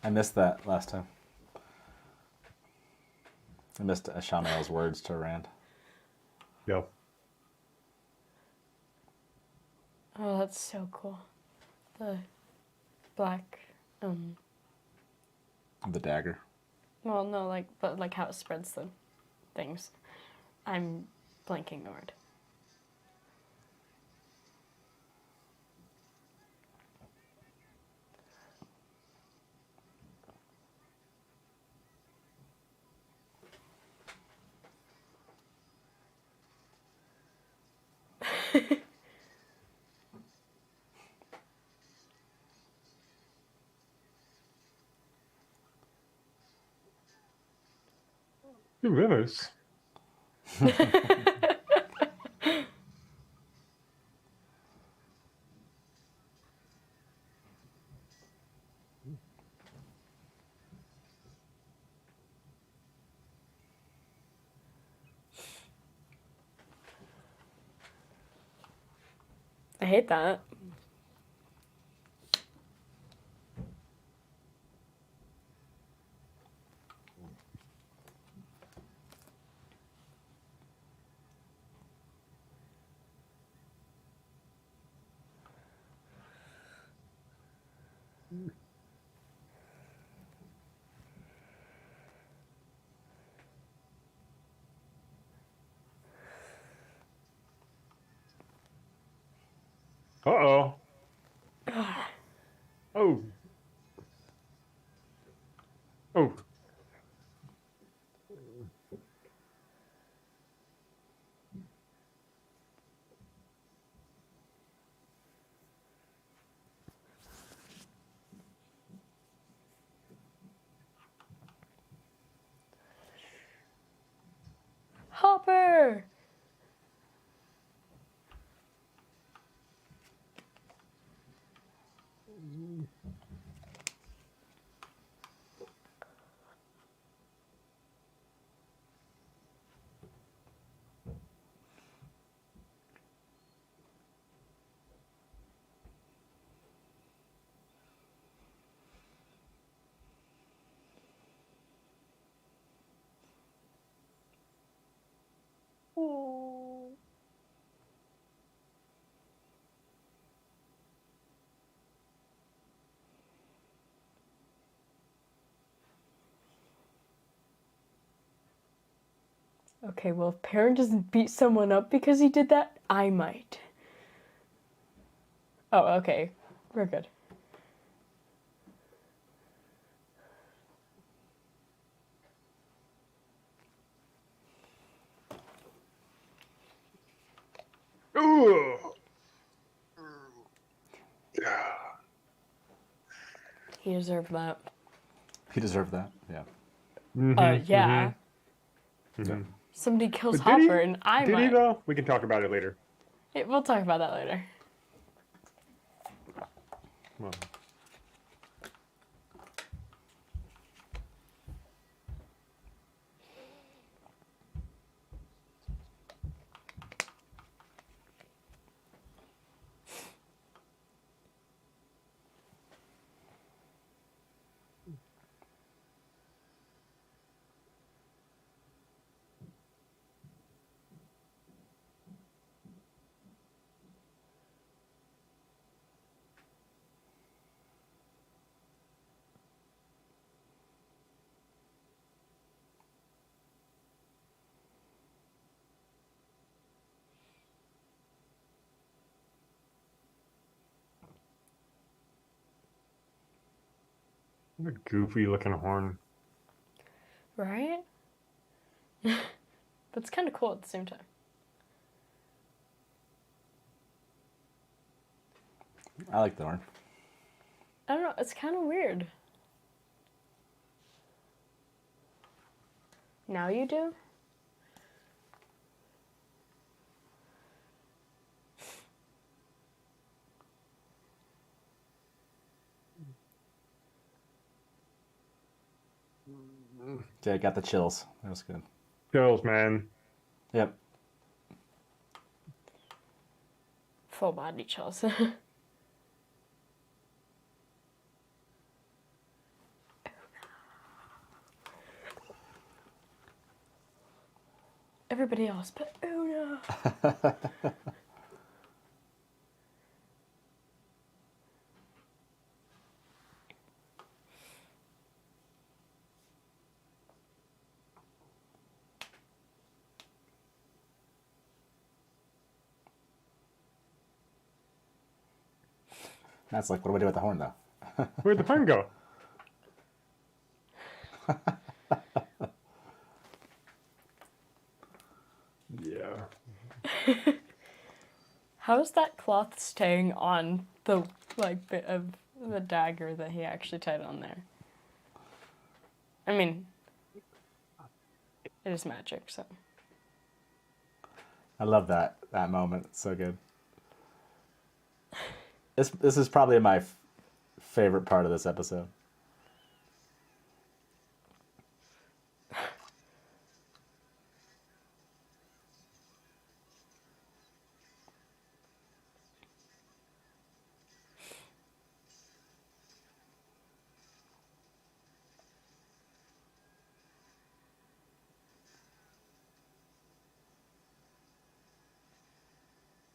I missed that last time. I missed Shamael's words to Rand. Yep. Oh, that's so cool. The black, The dagger. well, no, like, but like how it spreads the things. I'm blanking the word. Two rivers. I hate that. Uh-oh. Oh. Oh. Hopper! Ooh. Okay, well, if Perrin doesn't beat someone up because he did that, I might. Oh, okay. We're good. Ooh. He deserved that. He deserved that. Yeah. Yeah. Yeah. Somebody kills But did he? Hopper and I Did he might. though? We can talk about it later. Yeah, we'll talk about that later. Well, what a goofy looking horn. Right? But it's kind of cool at the same time. I like the horn. I don't know, it's kind of weird. Now you do? Yeah, I got the chills. That was good. Chills, man. Yep. Full body chills. Everybody else, but Una. That's like, what do I do with the horn, though? Where'd the horn go? Yeah. How's that cloth staying on the bit of the dagger that he actually tied on there? I mean, it is magic, so. I love that moment. It's so good. This is probably my favorite part of this episode.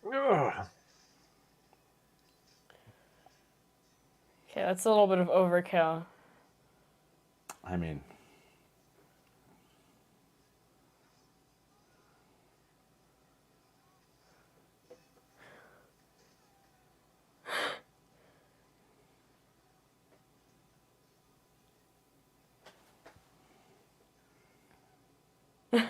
Ugh. Okay, that's a little bit of overkill. I mean, I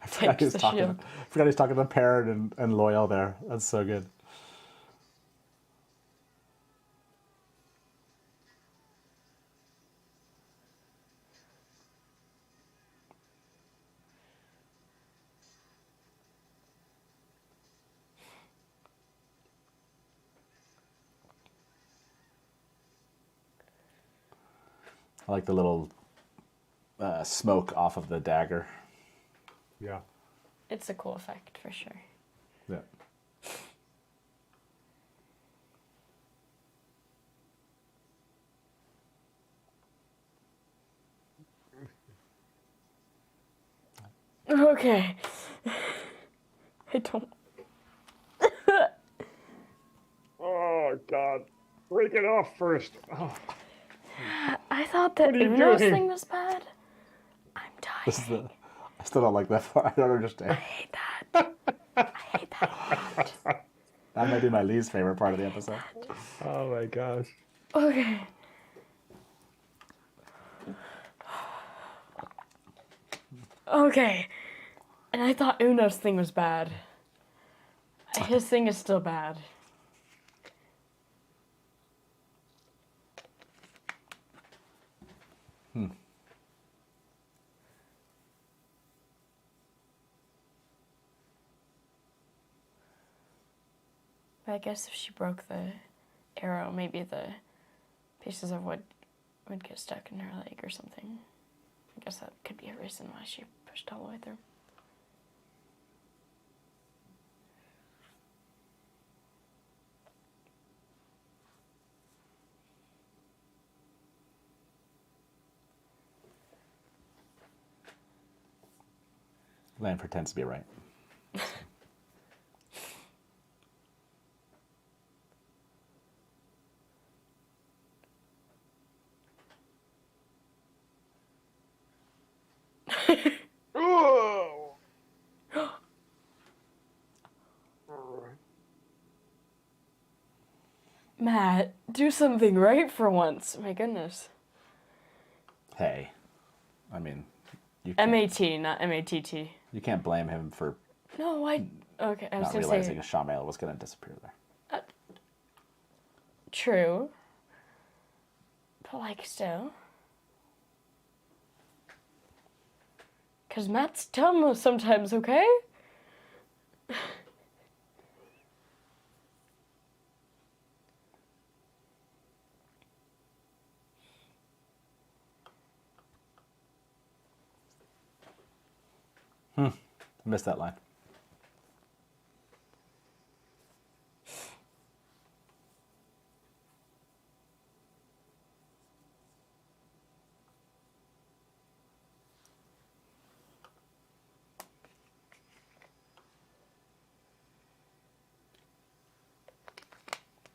forgot Takes the shield. forgot he's talking to Perrin and Loyal there. That's so good. I like the little smoke off of the dagger. Yeah. It's a cool effect for sure. Yeah. Okay. I don't. Oh God. Break it off first. Oh. I thought that What are you Uno's doing? thing was bad. I'm This is dying. the. I still don't like that part. I don't understand. I hate that. I hate that a lot. That might be my least favorite part of the episode. Oh my gosh. Okay. Okay. And I thought Uno's thing was bad. His thing is still bad. But I guess if she broke the arrow, maybe the pieces of wood would get stuck in her leg or something. I guess that could be a reason why she pushed all the way through. Lan pretends to be right. Oh. Matt, do something right for once. My goodness. Hey, I mean, you can't, M-A-T, not M-A-T-T. you can't blame him for No, I... Okay, I was not going to realizing say... a Shamael was going to disappear there. True. But, like, still. Because Matt's dumb sometimes, okay? I missed that line.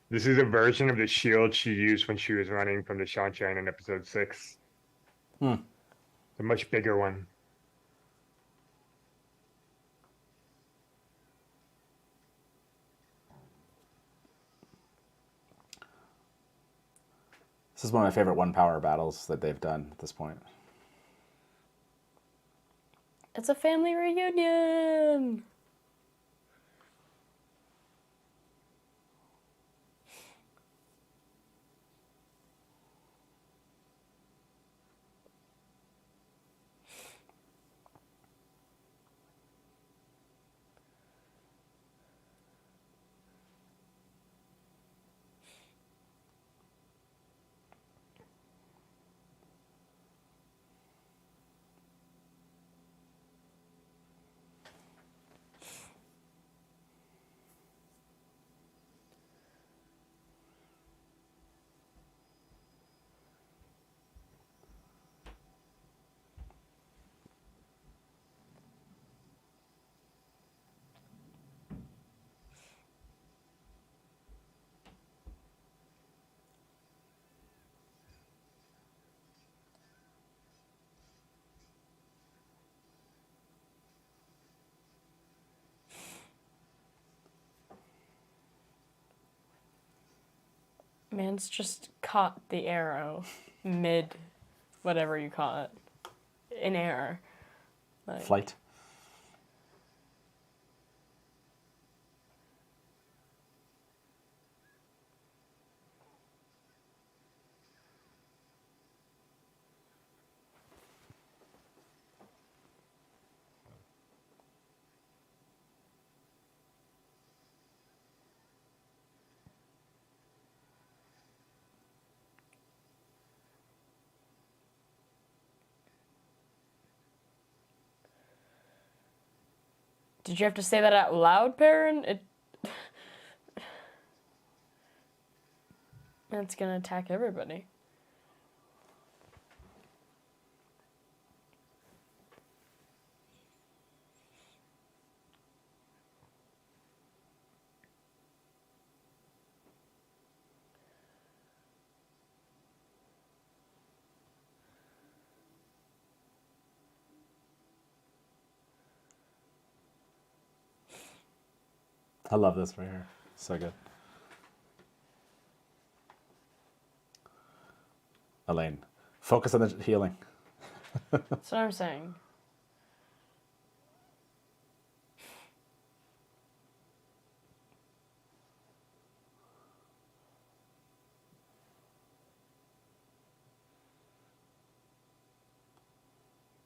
This is a version of the shield she used when she was running from the Shanshan in episode 6. A much bigger one. This is one of my favorite one power battles that they've done at this point. It's a family reunion! Man's just caught the arrow mid, whatever you call it, in air. Like, Flight. Did you have to say that out loud, Perrin? It's gonna attack everybody. I love this right here. So good. Elaine, focus on the healing. That's what I'm saying.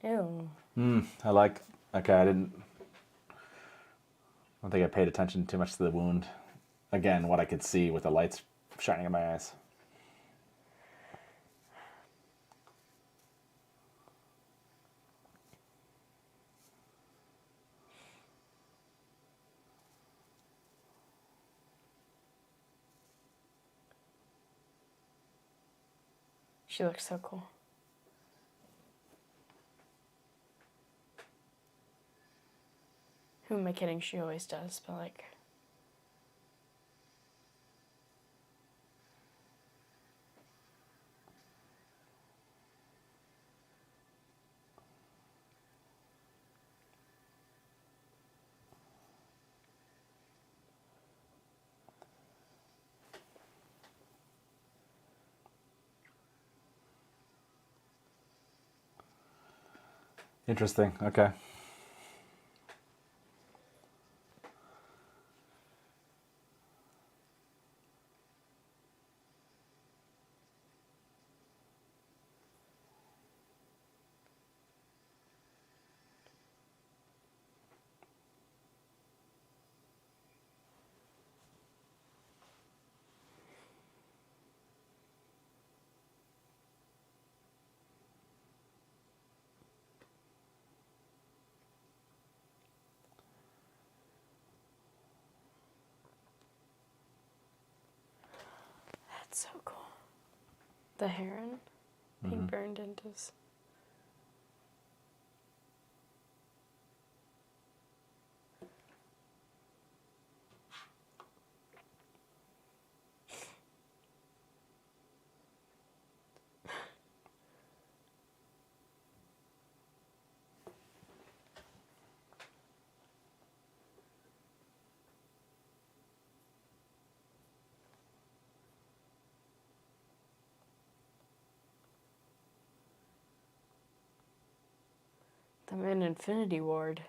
Ew. I like. Okay, I don't think I paid attention too much to the wound. Again, what I could see with the lights shining in my eyes. She looks so cool. Who am I kidding? She always does, but like... Interesting. Okay. That's so cool. The heron being burned into... I'm in Infinity Ward.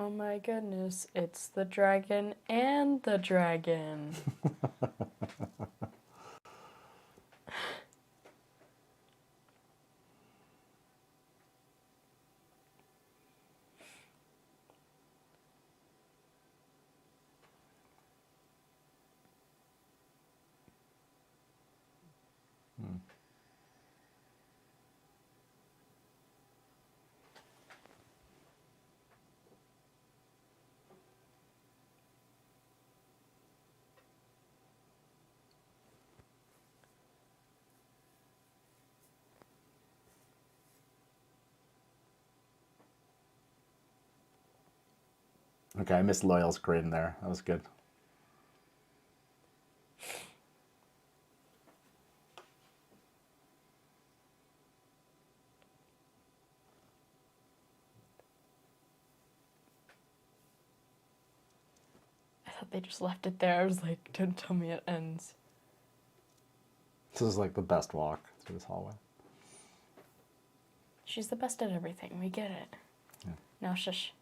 Oh my goodness, it's the dragon and the dragon. Okay, I missed Loyal's grin there. That was good. I thought they just left it there. I was like, don't tell me it ends. This is like the best walk through this hallway. She's the best at everything. We get it. Yeah. Now shush.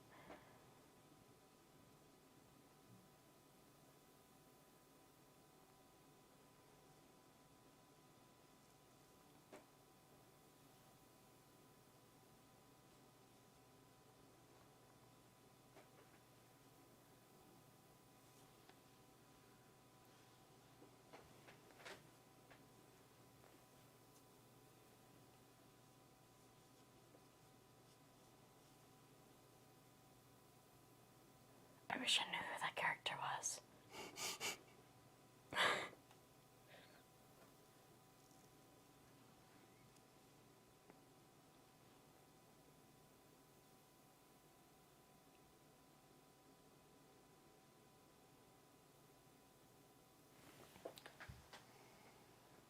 I wish I knew who that character was.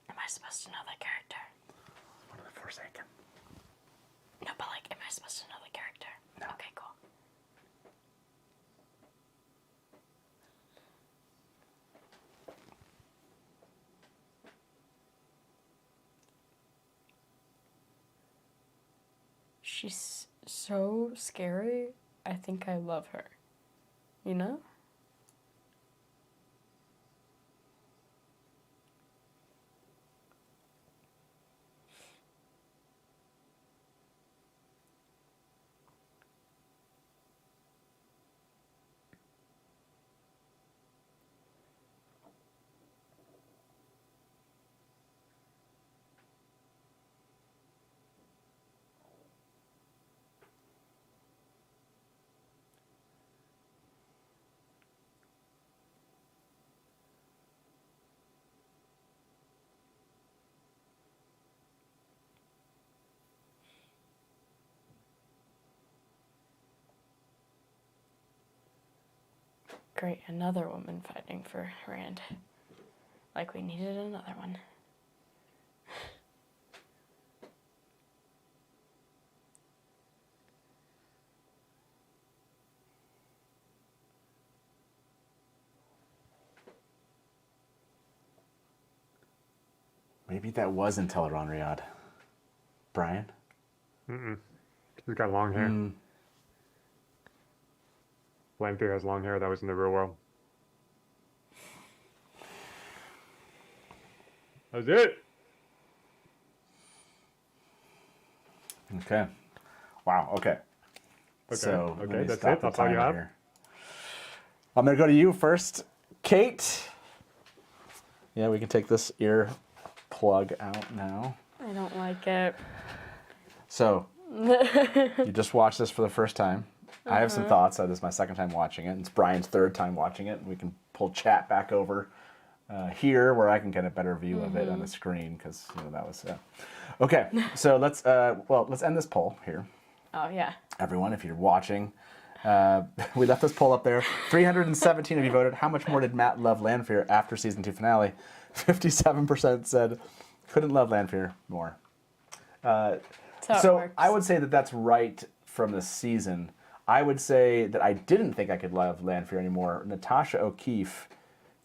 Am I supposed to know that character? One of the Forsaken. No, but like, am I supposed to know the character? No. Okay, cool. She's so scary. I think I love her. You know? Great, another woman fighting for Rand. Like we needed another one. Maybe that was in tel'aran'rhiod. Brian? He's got long hair. Lanfear has long hair. That was in the real world. That was it. Okay. Wow, okay. So, okay, let me that's stop it. the That's all you timer have? here. I'm going to go to you first. Kate? Yeah, we can take this ear plug out now. I don't like it. So, you just watched this for the first time. I have some thoughts. This is my second time watching it. It's Brian's third time watching it. We can pull chat back over here where I can get a better view of it on the screen because that was okay. So let's end this poll here. Oh, yeah. Everyone, if you're watching, we left this poll up there. 317 of you voted. How much more did Matt love Lanfear after season 2 finale? 57% said couldn't love Lanfear more. So I would say that that's right from the season. I would say that I didn't think I could love Lanfear anymore. Natasha O'Keefe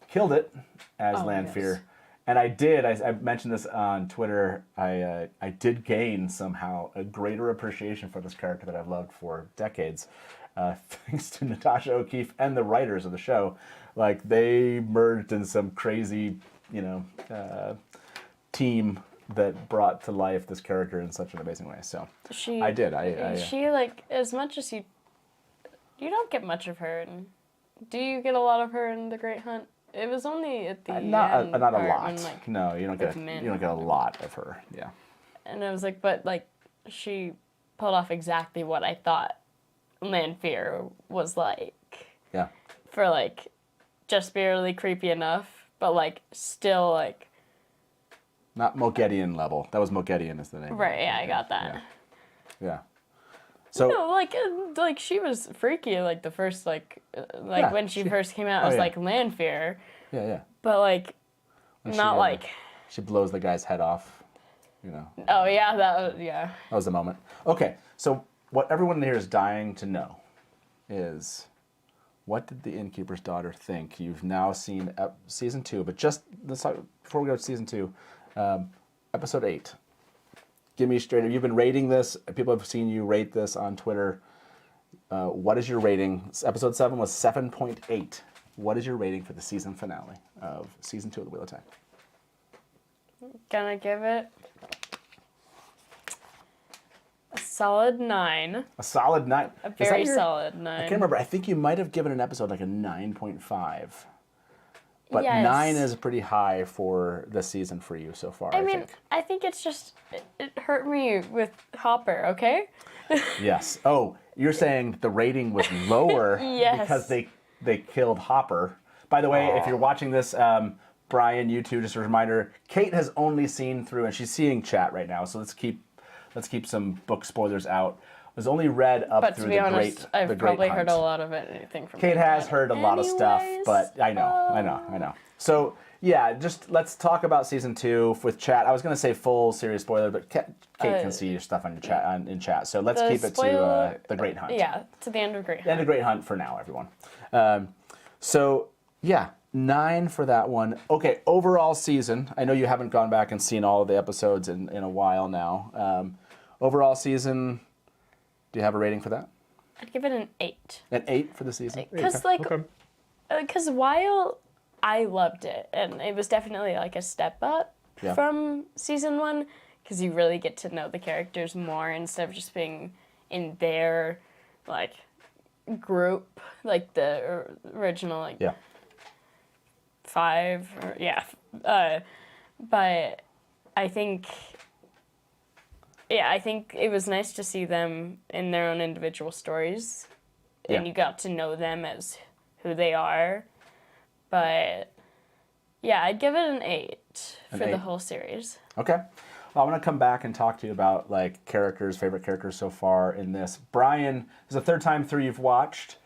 killed it as Lanfear. Yes. And I did, I mentioned this on Twitter, I did gain somehow a greater appreciation for this character that I've loved for decades. thanks to Natasha O'Keefe and the writers of the show. Like, they merged in some crazy, team that brought to life this character in such an amazing way. So She I did. She, like, as much as you don't get much of her. Do you get a lot of her in The Great Hunt? It was only at the not end a part lot. when, like, No, you don't get Min. you don't get a lot of her. Yeah. and I was like, but like, she pulled off exactly what I thought Lanfear was like. Yeah. For like, just barely creepy enough, but like still like. Not Mogedian level. That was Mogedian is the name. Right. Yeah, I got that. Yeah. So No, like she was freaky. Like the first Yeah, when she first came out, it was like Lanfear, yeah. but like When not she, like. she blows the guy's head off. Oh yeah, that was the moment. Okay, so what everyone here is dying to know is, what did the Innkeeper's daughter think? You've now seen season 2, but just before we go to season 2, episode 8. Give me straight up. You've been rating this. People have seen you rate this on Twitter. What is your rating? Episode 7 was 7.8. What is your rating for the season finale of season 2 of The Wheel of Time? Gonna give it a solid 9. A solid 9. A very solid 9. I can't remember. I think you might have given an episode like a 9.5. But Yes. 9 is pretty high for the season for you so far, I mean, think. I think it's just it hurt me with Hopper. Okay. Yes. Oh, you're saying the rating was lower Yes. because they killed Hopper. By the way, if you're watching this, Brian, you too, just a reminder, Kate has only seen through, and she's seeing chat right now, so let's keep some book spoilers out. Was only read up But through to be honest, I've the probably Great heard Hunt. a lot of anything from Kate has heard a lot of stuff, Anyways, but I know. So yeah, just let's talk about season 2 with chat. I was gonna say full series spoiler, but Kate can see your stuff on your chat in chat. So let's the keep it to spoiler- the Great Hunt. Yeah, to the end of Great The end Hunt. of Great Hunt for now, everyone. So yeah, 9 for that one. Okay, overall season. I know you haven't gone back and seen all of the episodes in a while now. Overall season. Do you have a rating for that? I'd give it an 8. An 8 for the season? Because while I loved it, and it was definitely like a step up from season 1, because you really get to know the characters more instead of just being in their like group, like the original like 5 or but I think it was nice to see them in their own individual stories, and you got to know them as who they are. But yeah, I'd give it an 8 for the whole series. Okay. Well, I'm going to come back and talk to you about like favorite characters so far in this. Brian, this is the third time through you've watched.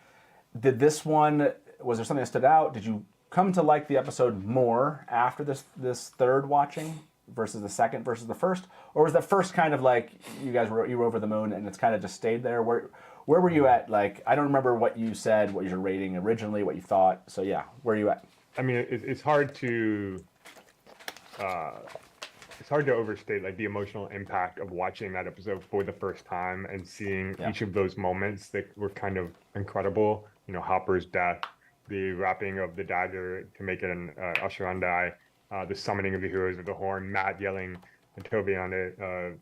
Was there something that stood out? Did you come to like the episode more after this third watching versus the second versus the first? Or was the first kind of like you were over the moon and it's kind of just stayed there? Where were you at? Like, I don't remember what you said, what was your rating originally, what you thought. So yeah, where are you at? I mean, it's hard to overstate like the emotional impact of watching that episode for the first time and seeing each of those moments that were kind of incredible. You know, Hopper's death, the wrapping of the dagger to make it an Ashurandai, the summoning of the heroes of the horn, Matt yelling Tobiande,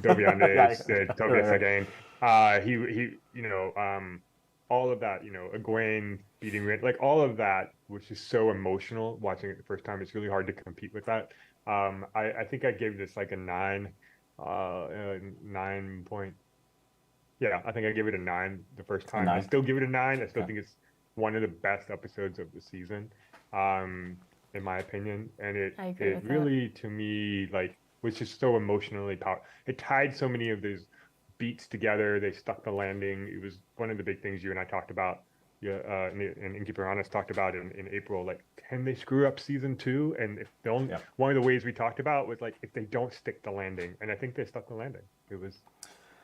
Dobiande, Tobias again. All of that, Egwene beating Rin, like all of that, which is so emotional watching it the first time. It's really hard to compete with that. I think I gave this like a 9, 9 point. Yeah, I think I gave it a 9 the first time. I still give it a 9. I still think it's one of the best episodes of the season, in my opinion. And it really, to me, like, was just so emotionally powerful. It tied so many of these beats together. They stuck the landing. It was one of the big things you and I talked about, and Innkeeper Honest talked about in April. Like, can they screw up season 2? And if one of the ways we talked about was like if they don't stick the landing, and I think they stuck the landing. It was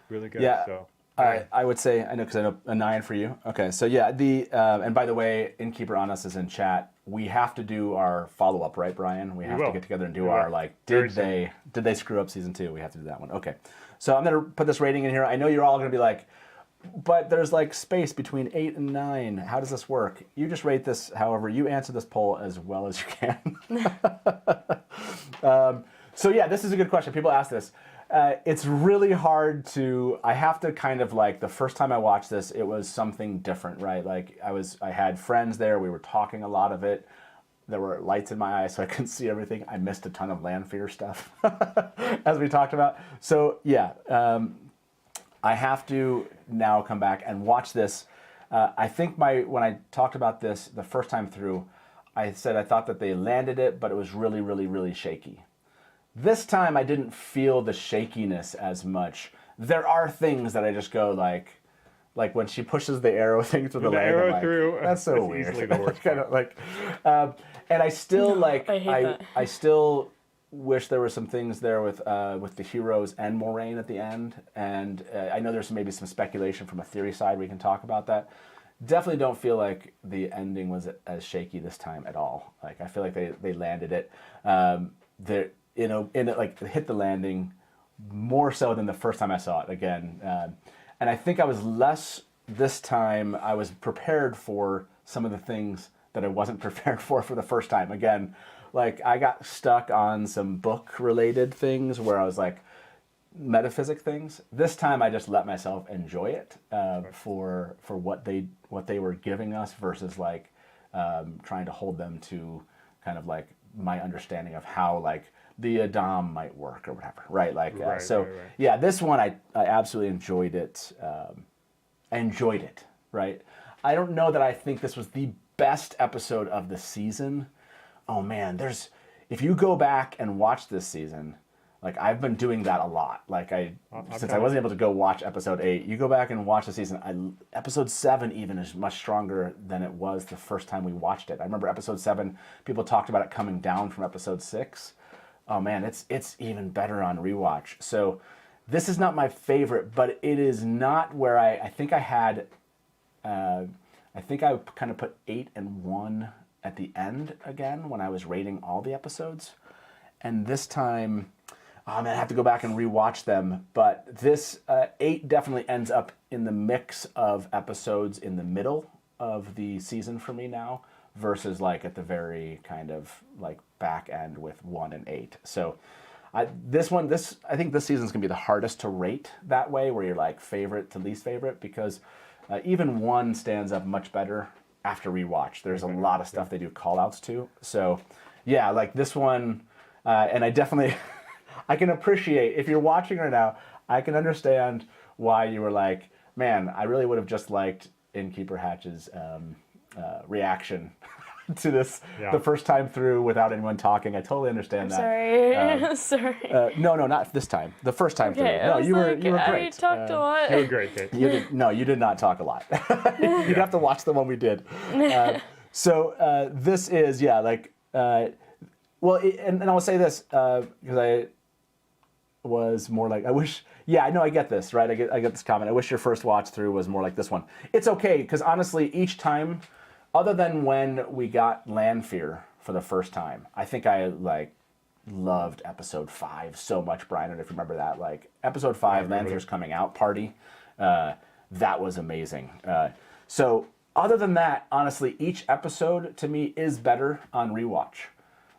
really good. Yeah. So I would say, because I know a 9 for you. Okay, so yeah, and by the way, Innkeeper Honest is in chat. We have to do our follow-up, right, Brian? We have to get together and do our, like, did they screw up season 2? We have to do that one. Okay, so I'm going to put this rating in here. I know you're all going to be like, but there's like space between 8 and 9. How does this work? You just rate this however you answer this poll as well as you can. So yeah, this is a good question. People ask this. It's really hard to. I have to kind of like the first time I watched this, it was something different, right? Like I had friends there. We were talking a lot of it. There were lights in my eyes, so I couldn't see everything. I missed a ton of Lanfear stuff, as we talked about. So yeah, I have to now come back and watch this. I think when I talked about this the first time through, I said I thought that they landed it, but it was really, really, really shaky. This time I didn't feel the shakiness as much. There are things that I just go like when she pushes the arrow thing through the leg. Arrow like, through. That's so that's weird. Easily the worst kind of like, and I still like. I hate that. I still wish there were some things there with the heroes and Moraine at the end. And I know there's maybe some speculation from a theory side. We can talk about that. Definitely don't feel like the ending was as shaky this time at all. Like I feel like they landed it. Like hit the landing more so than the first time I saw it again. And I think I was less this time. I was prepared for some of the things that I wasn't prepared for the first time. Again, like I got stuck on some book related things where I was like metaphysic things. This time I just let myself enjoy it for what they were giving us versus like trying to hold them to kind of like my understanding of how like the sul'dam might work or whatever, right? Like right. Yeah, this one I absolutely enjoyed it. I enjoyed it, right? I don't know that I think this was the best episode of the season. Oh man, if you go back and watch this season, like I've been doing that a lot. Like since I wasn't able to go watch episode 8, you go back and watch the season. Episode 7 even is much stronger than it was the first time we watched it. I remember episode 7, people talked about it coming down from episode 6. Oh man, it's even better on rewatch. So this is not my favorite, but it is not where I think I had. I think I kind of put 8 and 1 at the end again when I was rating all the episodes, and this time, oh man, I have to go back and rewatch them. But this 8 definitely ends up in the mix of episodes in the middle of the season for me now, versus like at the very kind of like back end with 1 and 8. So I think this season's gonna be the hardest to rate that way, where you're like favorite to least favorite, because even 1 stands up much better after rewatch. There's a lot of stuff they do call outs to. So yeah, like this one, and I definitely, I can appreciate, if you're watching right now, I can understand why you were like, man, I really would have just liked Innkeeper Hatch's reaction to this the first time through without anyone talking. I totally understand that. Sorry. Sorry. No, not this time. The first time through. No, you were great. I talked a lot. You were great, Kate. You did not talk a lot. You'd have to watch the one we did. So this is well, and I will say this because I was more like, I wish. Yeah, I know, I get this, right? I get this comment. I wish your first watch through was more like this one. It's okay, because honestly, each time, other than when we got Lanfear for the first time, I think I like loved episode 5 so much. Brian, and if you remember that, like episode 5, Lanfear's coming out party, that was amazing. So other than that, honestly, each episode to me is better on rewatch.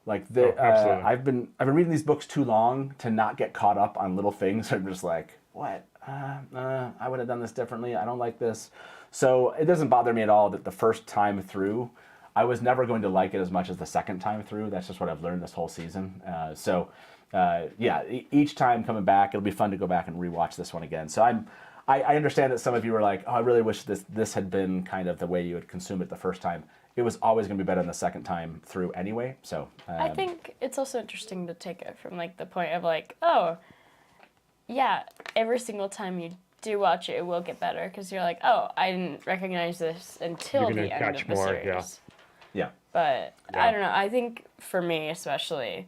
Like I've been reading these books too long to not get caught up on little things. I'm just like, what? I would have done this differently. I don't like this. So it doesn't bother me at all that the first time through, I was never going to like it as much as the second time through. That's just what I've learned this whole season. Each time coming back, it'll be fun to go back and rewatch this one again. So I understand that some of you were like, oh, I really wish this had been kind of the way you would consume it the first time. It was always going to be better than the second time through anyway. So I think it's also interesting to take it from like the point of like, oh, yeah, every single time you do watch it, it will get better, because you're like, oh, I didn't recognize this until the end of the series. Yeah. But I don't know. I think for me especially,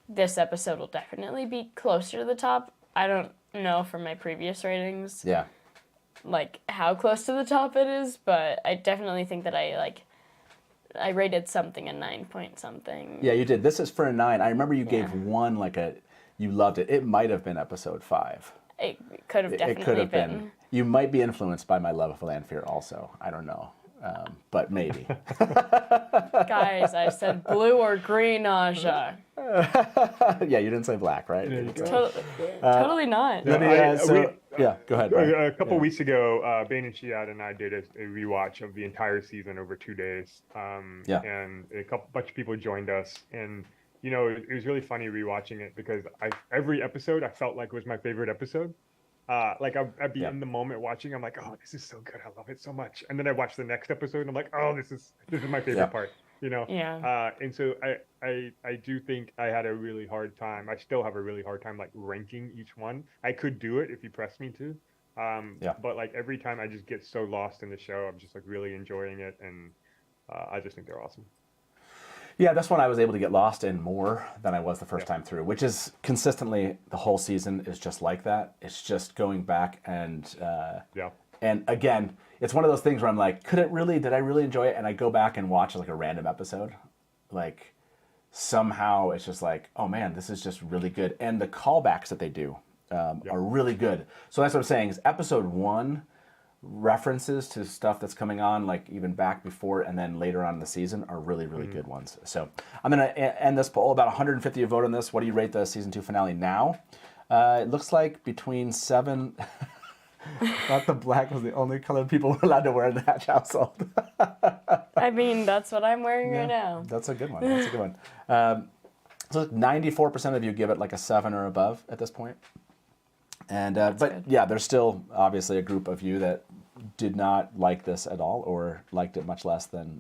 this episode will definitely be closer to the top. I don't know from my previous ratings. Yeah. Like how close to the top it is, but I definitely think that I rated something a 9 point something. Yeah, you did. This is for a 9. I remember you gave one you loved it. It might have been episode 5. It could have It definitely could have been. been. You might be influenced by my love of Lanfear also. I don't know. But maybe. Guys, I said blue or green nausea. Yeah, you didn't say black, right? There you go. Totally not. Let me, yeah, go ahead, Brian. A couple weeks ago, Bane and Shiad and I did a rewatch of the entire season over 2 days. Yeah. And bunch of people joined us, and it was really funny rewatching it because every episode I felt like was my favorite episode. Like I'd be in the moment watching, I'm like, oh, this is so good, I love it so much. And then I watch the next episode, and I'm like, oh, this is my favorite part. Yeah. And so I do think I had a really hard time. I still have a really hard time like ranking each one. I could do it if you press me to. But like every time I just get so lost in the show, I'm just like really enjoying it, and I just think they're awesome. Yeah, this one I was able to get lost in more than I was the first time through, which is consistently the whole season is just like that. It's just going back and again, it's one of those things where I'm like, did I really enjoy it? And I go back and watch like a random episode. Like somehow it's just like, oh man, this is just really good. And the callbacks that they do are really good. So that's what I'm saying is episode 1 references to stuff that's coming on, like even back before and then later on in the season, are really, really good ones. So I'm going to end this poll. About 150 vote on this. What do you rate the season 2 finale now? It looks like between 7. Not the black was the only color people were allowed to wear in the Hatch household. I mean, that's what I'm wearing right now. That's a good one. That's a good one. So 94% of you give it like a 7 or above at this point. And but good. Yeah, there's still obviously a group of you that did not like this at all, or liked it much less than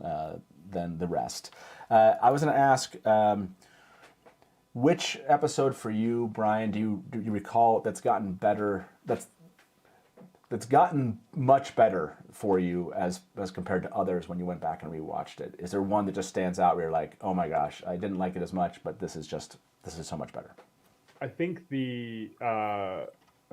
the rest. I was going to ask, which episode for you, Brian, do you recall that's gotten better? That's gotten much better for you as compared to others when you went back and rewatched it. Is there one that just stands out where you're like, oh my gosh, I didn't like it as much, but this is so much better? I think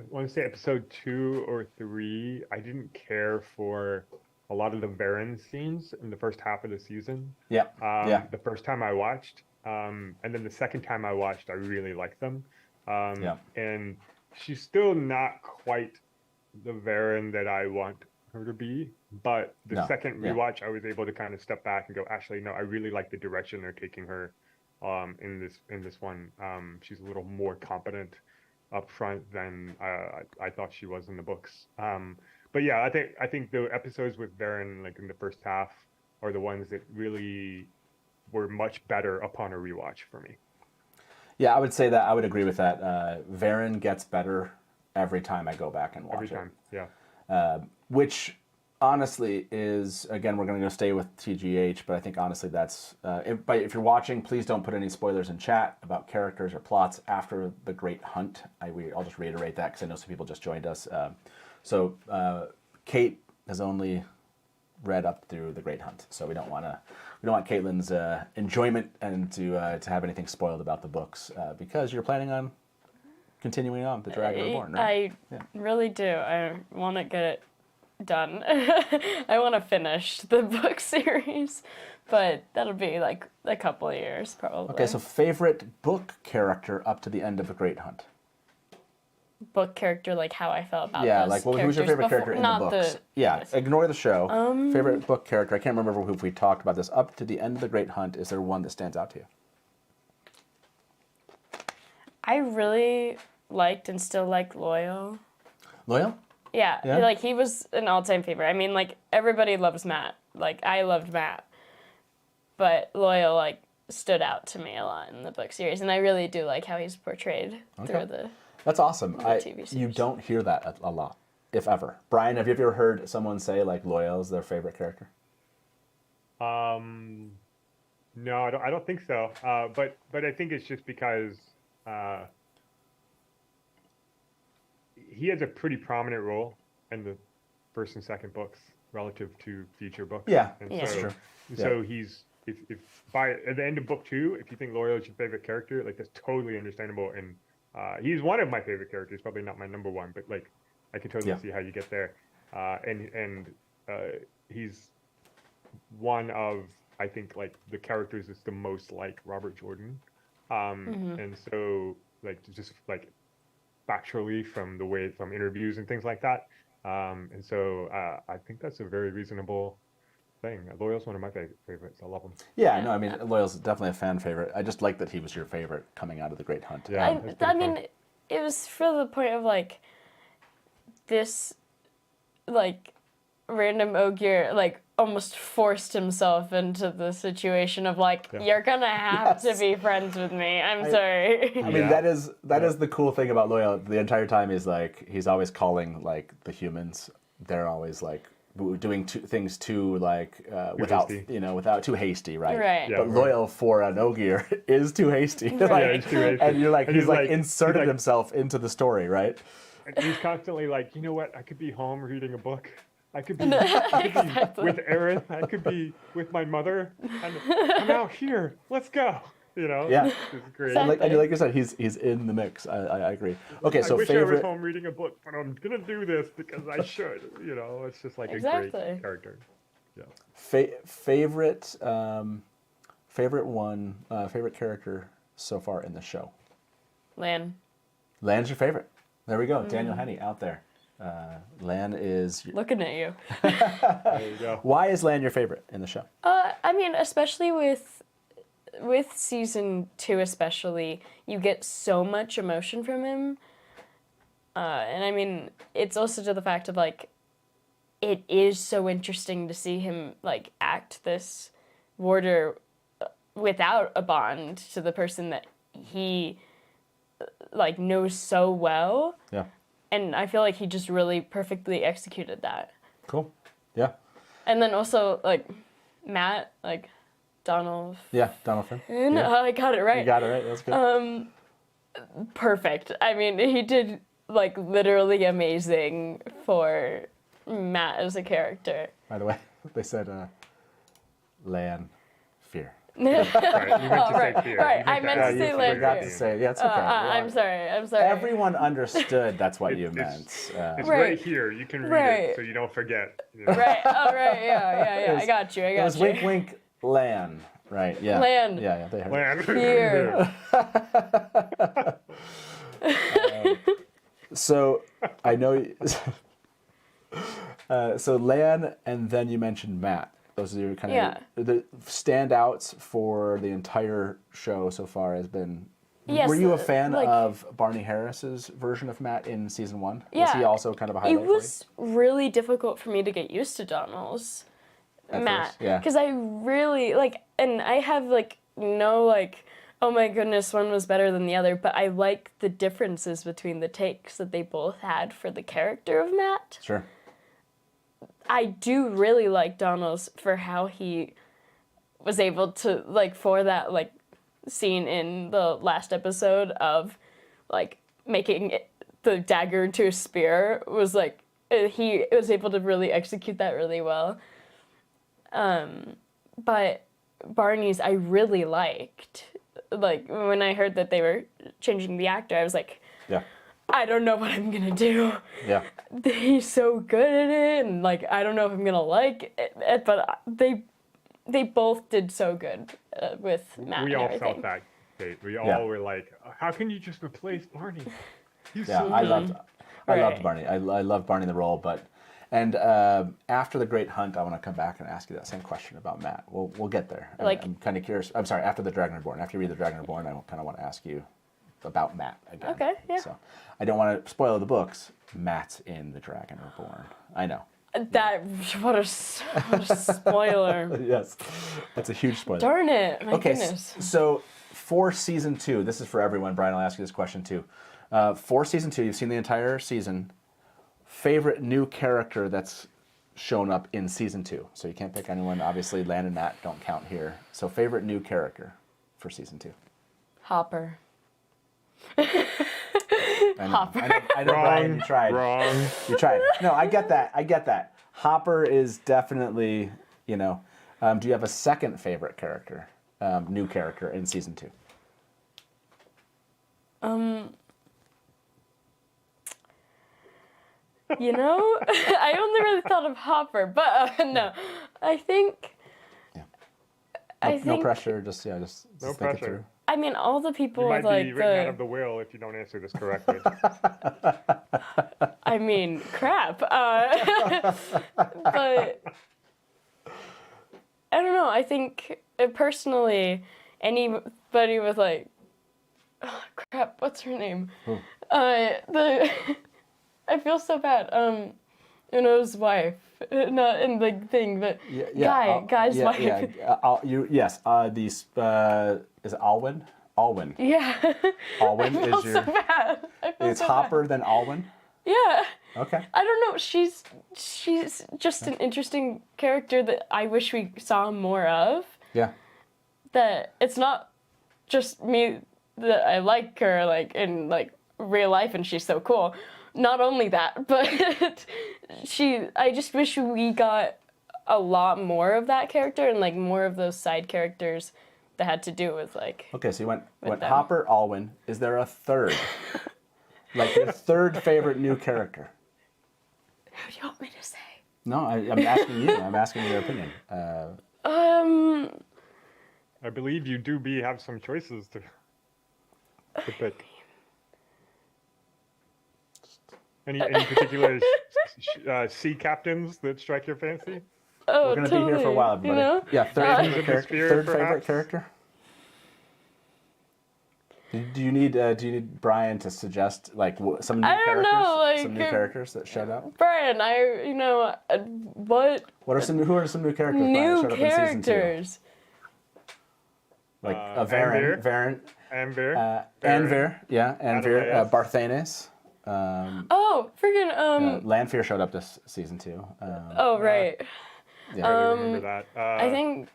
I want to say episode 2 or 3, I didn't care for a lot of the Varen scenes in the first half of the season. The first time I watched, and then the second time I watched, I really liked them. And she's still not quite the Varen that I want her to be, but the second rewatch, I was able to kind of step back and go, actually, no, I really like the direction they're taking her in this one. She's a little more competent up front than I thought she was in the books. But yeah, I think the episodes with Varen, like in the first half, are the ones that really were much better upon a rewatch for me. Yeah, I would say that. I would agree with that. Varen gets better every time I go back and watch every time, which honestly is, again, we're going to go stay with TGH, but I think honestly that's, if you're watching, please don't put any spoilers in chat about characters or plots after the Great Hunt. I'll just reiterate that because I know some people just joined us. So Kate has only read up through the Great Hunt, so we don't want Caitlin's enjoyment and to have anything spoiled about the books because you're planning on continuing on the Dragon Reborn, right? I really do. I want to get it done. I want to finish the book series, but that'll be like a couple of years probably. Okay, so favorite book character up to the end of the Great Hunt. Book character, like how I felt about yeah, those like who's your favorite character in the books? Ignore the show. Favorite book character. I can't remember if we talked about this. Up to the end of the Great Hunt, is there one that stands out to you? I really liked and still like Loyal. Loyal? Yeah, like he was an all-time favorite. I mean, like everybody loves Matt. Like I loved Matt, but Loyal like stood out to me a lot in the book series, and I really do like how he's portrayed through the. That's awesome. TV series. You don't hear that a lot, if ever. Brian, have you ever heard someone say like Loyal is their favorite character? No, I don't think so. But I think it's just because he has a pretty prominent role in the first and second books relative to future books. Yeah, and that's true. So he's if by at the end of book 2, if you think Loyal is your favorite character, like that's totally understandable. And he's one of my favorite characters, probably not my number one, but like I can totally see how you get there. And he's one of, I think, like the characters that's the most like Robert Jordan. And so like just like factually from interviews and things like that. And so I think that's a very reasonable thing. Loyal's one of my favorites. I love him. Yeah, no, I mean, Loyal's definitely a fan favorite. I just like that he was your favorite coming out of the Great Hunt. Yeah, I mean, it was for the point of like this, like random Ogier, like almost forced himself into the situation of like, you're gonna have to be friends with me. I'm sorry. I mean, that is the cool thing about Loyal. The entire time is like he's always calling like the humans. They're always like doing things too like without hasty. Without too hasty, right? Right. But Loyal for an Ogier is too hasty. Right. Like, Yeah, he's too hasty. and you're like, And he's like he's inserted like- himself into the story, right? And he's constantly like, you know what? I could be home reading a book. I could be, Exactly. with Aaron. I could be with my mother. And I'm out here. Let's go. Yeah. This is great. Exactly. And like you said, he's in the mix. I agree. Okay, so I wish I was favorite. home reading a book, but I'm gonna do this because I should. It's just like a Exactly. great character. Yeah. Favorite favorite character so far in the show. Lan. Lan's your favorite. There we go. Daniel Henney out there. Lan is. Looking at you. There you go. Why is Lan your favorite in the show? I mean, especially with season 2 especially, you get so much emotion from him. And I mean, it's also to the fact of like, it is so interesting to see him like act this warder without a bond to the person that he like knows so well. Yeah. And I feel like he just really perfectly executed that. Cool. Yeah. And then also like Matt, like Donald. Yeah. Donald Finn. Yeah. I got it right. You got it right. That's good. Perfect. I mean, he did like literally amazing for Matt as a character. By the way, they said Lan Fear. Right. You meant to right, say fear. right. You I meant to add say fear Lan at Forgot the to end. say. Yeah, it's okay. I'm sorry. Everyone understood that's what you It's- meant. It's Right. right here. You can read Right. it so you don't forget. Right. Oh, right. Yeah. I got you. It was wink, wink, Lan. Right. Yeah. Lan. Yeah. They heard. Land. Fear. So I know. So Lan, and then you mentioned Matt. Those are your kind of the standouts for the entire show so far. Has been. Yes, Were you a fan like- of Barney Harris's version of Matt in season 1? Was Yeah. he also kind of a highlight It was really difficult for me to get used to Donald's At Matt. first, yeah. Because I really, like, and I have, like, no, like, oh my goodness, one was better than the other, but I like the differences between the takes that they both had for the character of Matt. Sure. I do really like Donald's for how he was able to, like, for that, like, scene in the last episode of, like, making the dagger into a spear was, like, he was able to really execute that really well. But Barney's I really liked. Like, when I heard that they were changing the actor, I was like, Yeah. I don't know what I'm gonna do. Yeah. He's so good at it, and like I don't know if I'm gonna like it, but they both did so good with Matt. We and all everything. felt that, Kate. We Yeah. all were like, how can you just replace Barney? He's Yeah, so I good. loved Right. Barney. I loved Barney the role, and after the Great Hunt, I want to come back and ask you that same question about Matt. We'll get there. Like- I'm kind of curious. I'm sorry. After the Dragon Reborn, after you read the Dragon Reborn, I kind of want to ask you about Matt again. Okay, yeah. So I don't want to spoil the books. Matt's in the Dragon Reborn. I know. That what a spoiler! Yes, that's a huge spoiler. Darn it! My Okay, goodness. so for season 2, this is for everyone. Brian, I'll ask you this question too. For season 2, you've seen the entire season. Favorite new character that's shown up in season 2? So you can't pick anyone. Obviously, Lan and Matt don't count here. So favorite new character for season 2? Hopper. Hopper. I know, Brian, you tried. Wrong. You tried. No, I get that. Hopper is definitely, do you have a second favorite character, new character in season 2? I only really thought of Hopper, but no, I think. Yeah. I No think pressure, just No think it pressure. through. I mean, all the people You with might like be written out of the will if you don't answer this correctly. I mean, crap. But I don't know. I think personally, anybody with like, oh, crap, what's her name? The I feel so bad. Uno's wife, not in the thing, but guy's wife. Yes. Is it Alwyn? Alwyn. Yeah. Alwyn I feel is your. so bad. I feel It's so Hopper bad. then Alwyn. Yeah. Okay. I don't know. She's just an interesting character that I wish we saw more of. Yeah. That it's not just me that I like her like in like real life and she's so cool. Not only that, but I just wish we got a lot more of that character and like more of those side characters that had to do with like. Okay, so you went them. Hopper, Alwyn. Is there a third? Like your third favorite new character? Who do you want me to say? No, I'm asking you. I'm asking your opinion. I believe you have some choices to pick. Any particular sea captains that strike your fancy? Oh, We're gonna be here for a while, everybody. You know? Yeah, third Spirit, favorite perhaps? character. Do you need Brian to suggest like some new I don't characters? know, like, some new characters that showed up. Brian, what Who are some new characters? Brian, that new showed up in season 2? characters? Like Anvir. Varen, Anvir. Anvir, yeah, Anvir, Adelaide. Barthanes. Oh, freaking Lanfear showed up this season 2. Oh right. I remember that. I think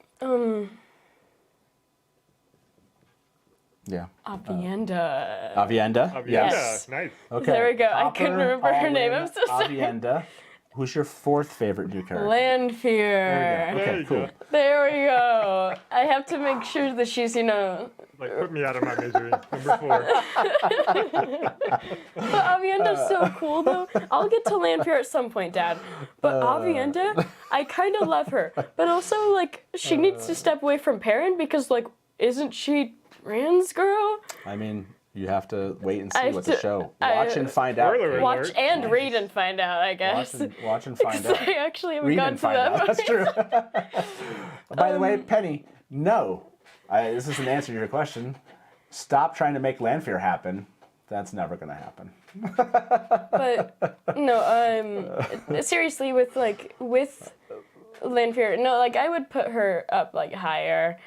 Yeah. Avienda. Avienda. Yes. Nice. Okay. There we go. I Hopper, couldn't remember her name. Alwyn, I'm so sorry. Avienda. Who's your fourth favorite new character? Lanfear. There we go. There Okay, you cool. go. There we go. I have to make sure that she's, Like, put me out of my misery. Number 4. But Avienda's so cool, though. I'll get to Lanfear at some point, Dad. But Avienda, I kind of love her. But also, like, she needs to step away from Perrin because, like, isn't she Rand's girl? I mean, you have to wait and I see have what the to- show. I- Watch and find out. Spoiler Kate. alert. Watch and read and find out, I guess. Watch and find out. I actually haven't Read gotten and to find that. out. That's true. By the way, Penny, no. This is an answer to your question. Stop trying to make Lanfear happen. That's never going to happen. But no, seriously, with Lanfear, no, like I would put her up like higher.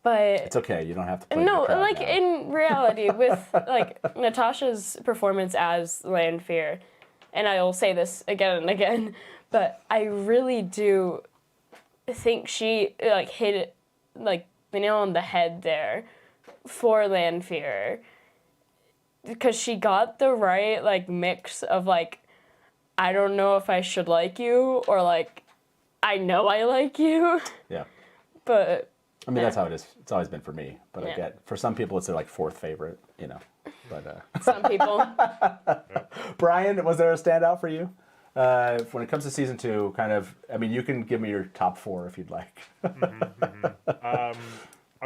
But It's okay. You don't have to play no, the crowd like now. in reality, with like Natasha's performance as Lanfear, and I will say this again and again, but I really do think she like hit it like the nail on the head there for Lanfear, because she got the right like mix of like, I don't know if I should like you, or like, I know I like you, Yeah. but. I mean, that's how it is. It's always been for me. But I Yeah. get, for some people, it's their like fourth favorite, But Some people. Brian, was there a standout for you? When it comes to season 2, kind of, I mean, you can give me your top 4 if you'd like. I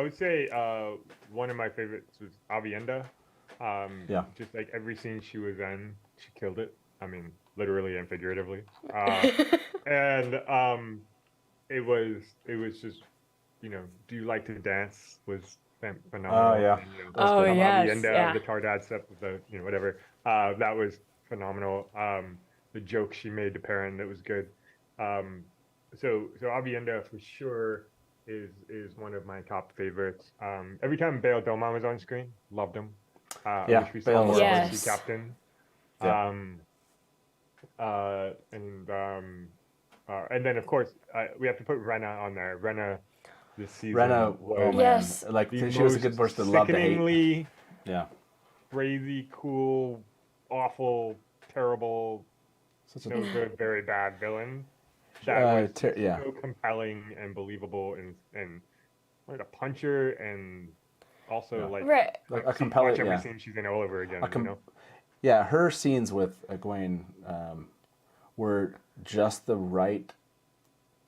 would say one of my favorites was Avienda. Yeah. Just like every scene she was in, she killed it. I mean, literally and figuratively. And it was just, do you like to dance was phenomenal. Oh, yeah. And, Oh, the yes, Avienda, yeah. the Tardad stuff, the whatever. That was phenomenal. The joke she made to Perrin, that was good. So Avienda for sure is one of my top favorites. Every time Bail Doman was on screen, loved him. I Yeah, wish we saw Bail more was of Yes. the sea captain. Yeah. And then of course we have to put Rena on there. Rena this season. Rena, oh was man. Yes. Like, the she was a most good person to love to hate. sickeningly Yeah. crazy, cool, awful, terrible, Such a, no good, very bad villain. That was yeah. so compelling and believable, and like a puncher, and also like Right. Like a watch compelling, every yeah. scene she's in all over again. Yeah, her scenes with Egwene were just the right,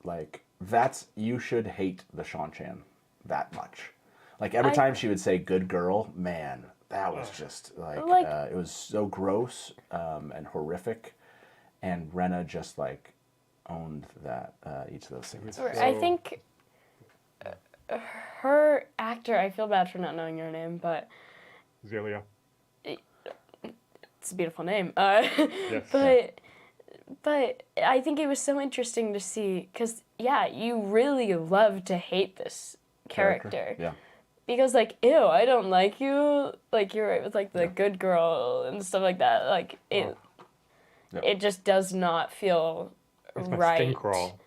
like, you should hate the Shan-Chan that much. Like every time she would say "good girl," man, that was just like it was so gross and horrific, and Rena just like owned that each of those scenes. I think her actor. I feel bad for not knowing your name, but Zelia. it's a beautiful name. Yes. But I think it was so interesting to see because you really love to hate this character. Yeah. Because like, ew, I don't like you. Like you're right with like the good girl and stuff like that. Like it just does not feel It's my right. skin crawl.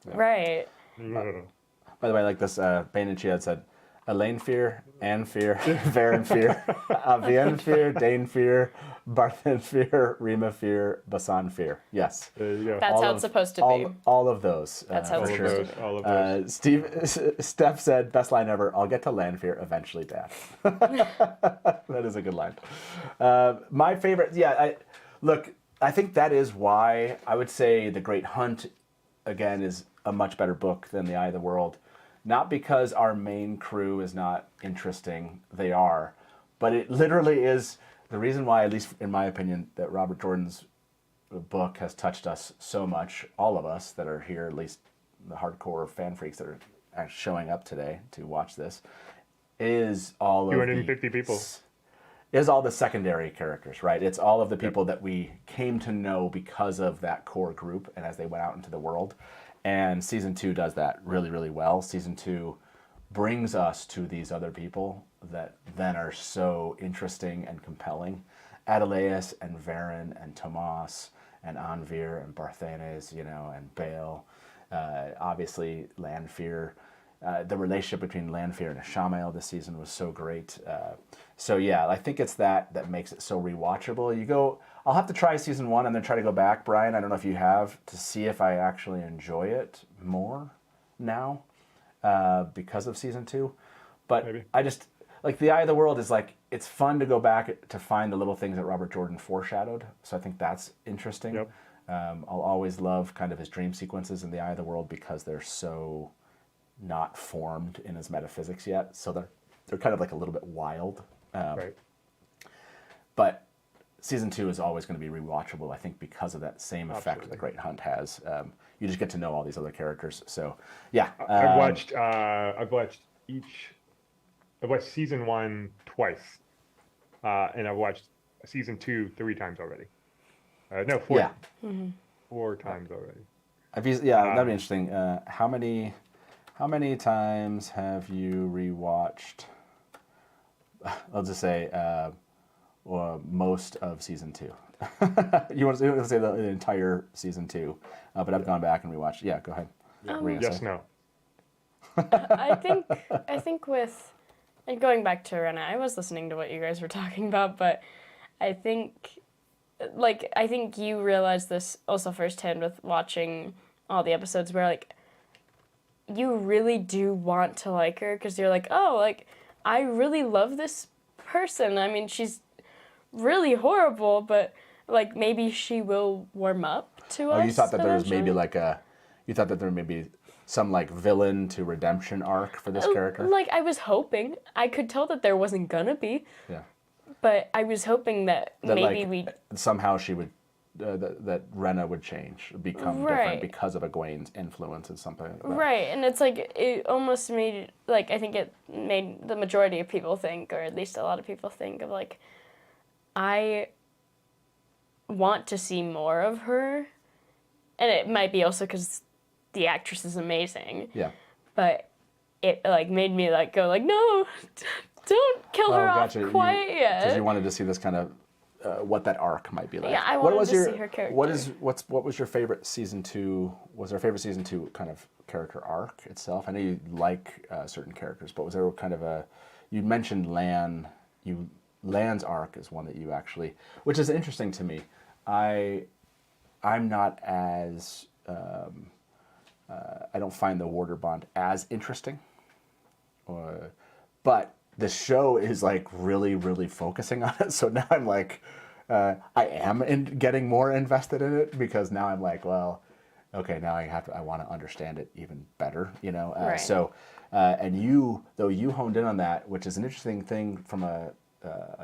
Right. By the way, like this, Bane and Chiad said, Elaine Fear, Anne Fear, Varen Fear, Avienne Fear, Dane Fear, Barthen Fear, Rima Fear, Basan Fear. Yes. There you go. That's how it's supposed to be. All of those. That's how it's for supposed sure. to be. All of those. Steph said, best line ever, I'll get to land fear eventually, Dad. That is a good line. My favorite, I think that is why I would say The Great Hunt, again, is a much better book than The Eye of the World. Not because our main crew is not interesting, they are, but it literally is the reason why, at least in my opinion, that Robert Jordan's book has touched us so much, all of us that are here, at least the hardcore fan freaks that are actually showing up today to watch this, is all of 250 people. Is all the secondary characters, right? It's all of the people that we came to know because of that core group and as they went out into the world. And season 2 does that really, really well. Season 2 brings us to these other people that then are so interesting and compelling. Adelaus and Varen and Tomas and Anvir and Barthanes, and Bale. Obviously, Lanfear. The relationship between Lanfear and Ishamael this season was so great. I think it's that makes it so rewatchable. I'll have to try season 1 and then try to go back, Brian. I don't know if you have, to see if I actually enjoy it more now because of season 2. But Maybe. I just, like, The Eye of the World is like, it's fun to go back to find the little things that Robert Jordan foreshadowed. So I think that's interesting. Yep. I'll always love kind of his dream sequences in The Eye of the World because they're so not formed in his metaphysics yet. So they're kind of like a little bit wild. Right. But season 2 is always going to be rewatchable, I think, because of that same effect Absolutely. The Great Hunt has. You just get to know all these other characters. So, yeah. I've watched season 1 twice, and I've watched season 2 3 times already. No, 4. Yeah. 4 times already. That'd be interesting. How many times have you rewatched? I'll just say most of season 2. You want to say the entire season 2, but I've gone back and rewatched. Yeah, go ahead. Yes, no. I think with, and going back to Rena, I was listening to what you guys were talking about, but I think you realized this also firsthand with watching all the episodes where, like, you really do want to like her because you're like, oh, like, I really love this person. I mean, she's really horrible, but, like, maybe she will warm up to us. Oh, you thought that there was maybe eventually. you thought that there may be some, like, villain to redemption arc for this character? Like, I was hoping. I could tell that there wasn't gonna be, Yeah. but I was hoping that maybe somehow she would, that Rena would change, become different Right. because of Egwene's influence and something like that. Right, and it's like, it almost made, like, I think it made the majority of people think, or at least a lot of people think of, like, I want to see more of her, and it might be also because the actress is amazing, Yeah. but it, like, made me, like, go, like, no, don't kill her off quite yet. Because you wanted to see this kind of, what that arc might be like. Yeah, I wanted to see her character. What was your favorite season 2? Was there a favorite season 2 kind of character arc itself? I know you like certain characters, but was there kind of you mentioned Lan's arc is one that you actually, which is interesting to me. I'm not as, I don't find the Warder Bond as interesting, but the show is, like, really, really focusing on it. So now I'm like, I am getting more invested in it because now I'm like, well, okay, now I want to understand it even better, Right. So, and you honed in on that, which is an interesting thing from a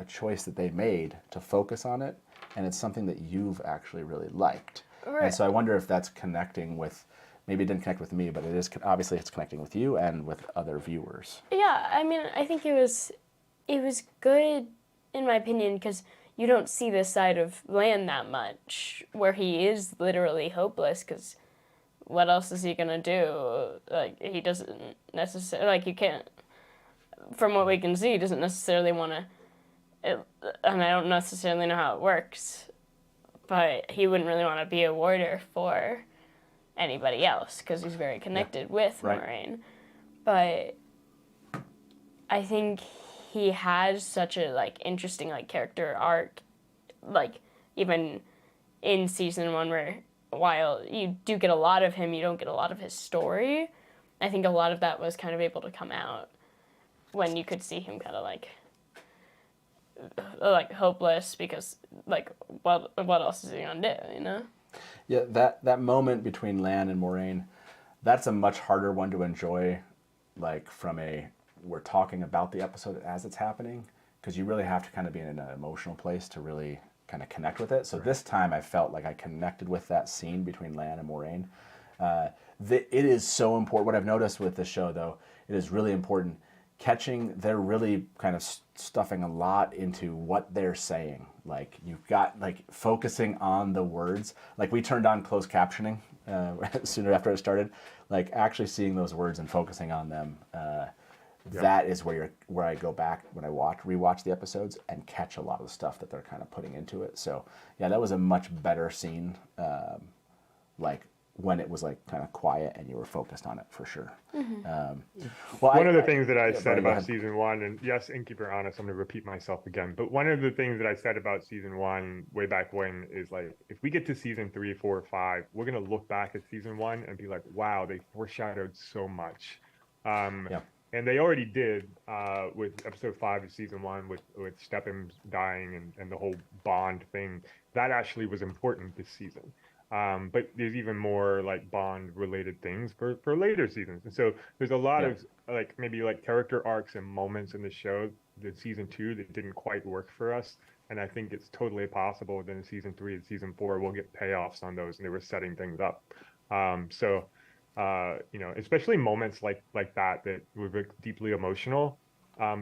choice that they made to focus on it, and it's something that you've actually really liked. Right. And so I wonder if that's connecting with, maybe it didn't connect with me, but it is obviously it's connecting with you and with other viewers. Yeah, I mean, I think it was good, in my opinion, because you don't see this side of Lan that much, where he is literally hopeless, because what else is he going to do? Like, he doesn't necessarily, like, you can't, from what we can see, he doesn't necessarily want to, and I don't necessarily know how it works, but he wouldn't really want to be a warder for anybody else, because he's very connected with Right. Moiraine. But I think he has such a interesting character arc, even in season 1, where while you do get a lot of him, you don't get a lot of his story. I think a lot of that was kind of able to come out when you could see him kind of hopeless, because what else is he gonna do, Yeah, that moment between Lan and Moiraine, that's a much harder one to enjoy, from we're talking about the episode as it's happening, because you really have to kind of be in an emotional place to really kind of connect with it. So this time I felt like I connected with that scene between Lan and Moiraine. It is so important. What I've noticed with this show, though, it is really important they're really kind of stuffing a lot into what they're saying. You've got focusing on the words. We turned on closed captioning sooner after it started. Actually seeing those words and focusing on them. That is where I go back when I rewatch the episodes and catch a lot of the stuff that they're kind of putting into it. So yeah, that was a much better scene. When it was kind of quiet and you were focused on it, for sure. One of the things that I said Brian, go about ahead. season 1, and yes, Innkeeper honest, I'm going to repeat myself again, but one of the things that I said about season 1 way back when is if we get to season 3, 4, 5, we're going to look back at season 1 and be like, wow, they foreshadowed so much. Yeah. And they already did with episode 5 of season 1 with Steppen dying and the whole Bond thing. That actually was important this season. But there's even more Bond related things for later seasons. And so there's a lot of maybe character arcs and moments in the show that season 2 that didn't quite work for us. And I think it's totally possible that in season 3 and season 4, we'll get payoffs on those, and they were setting things up. Especially moments like that were deeply emotional.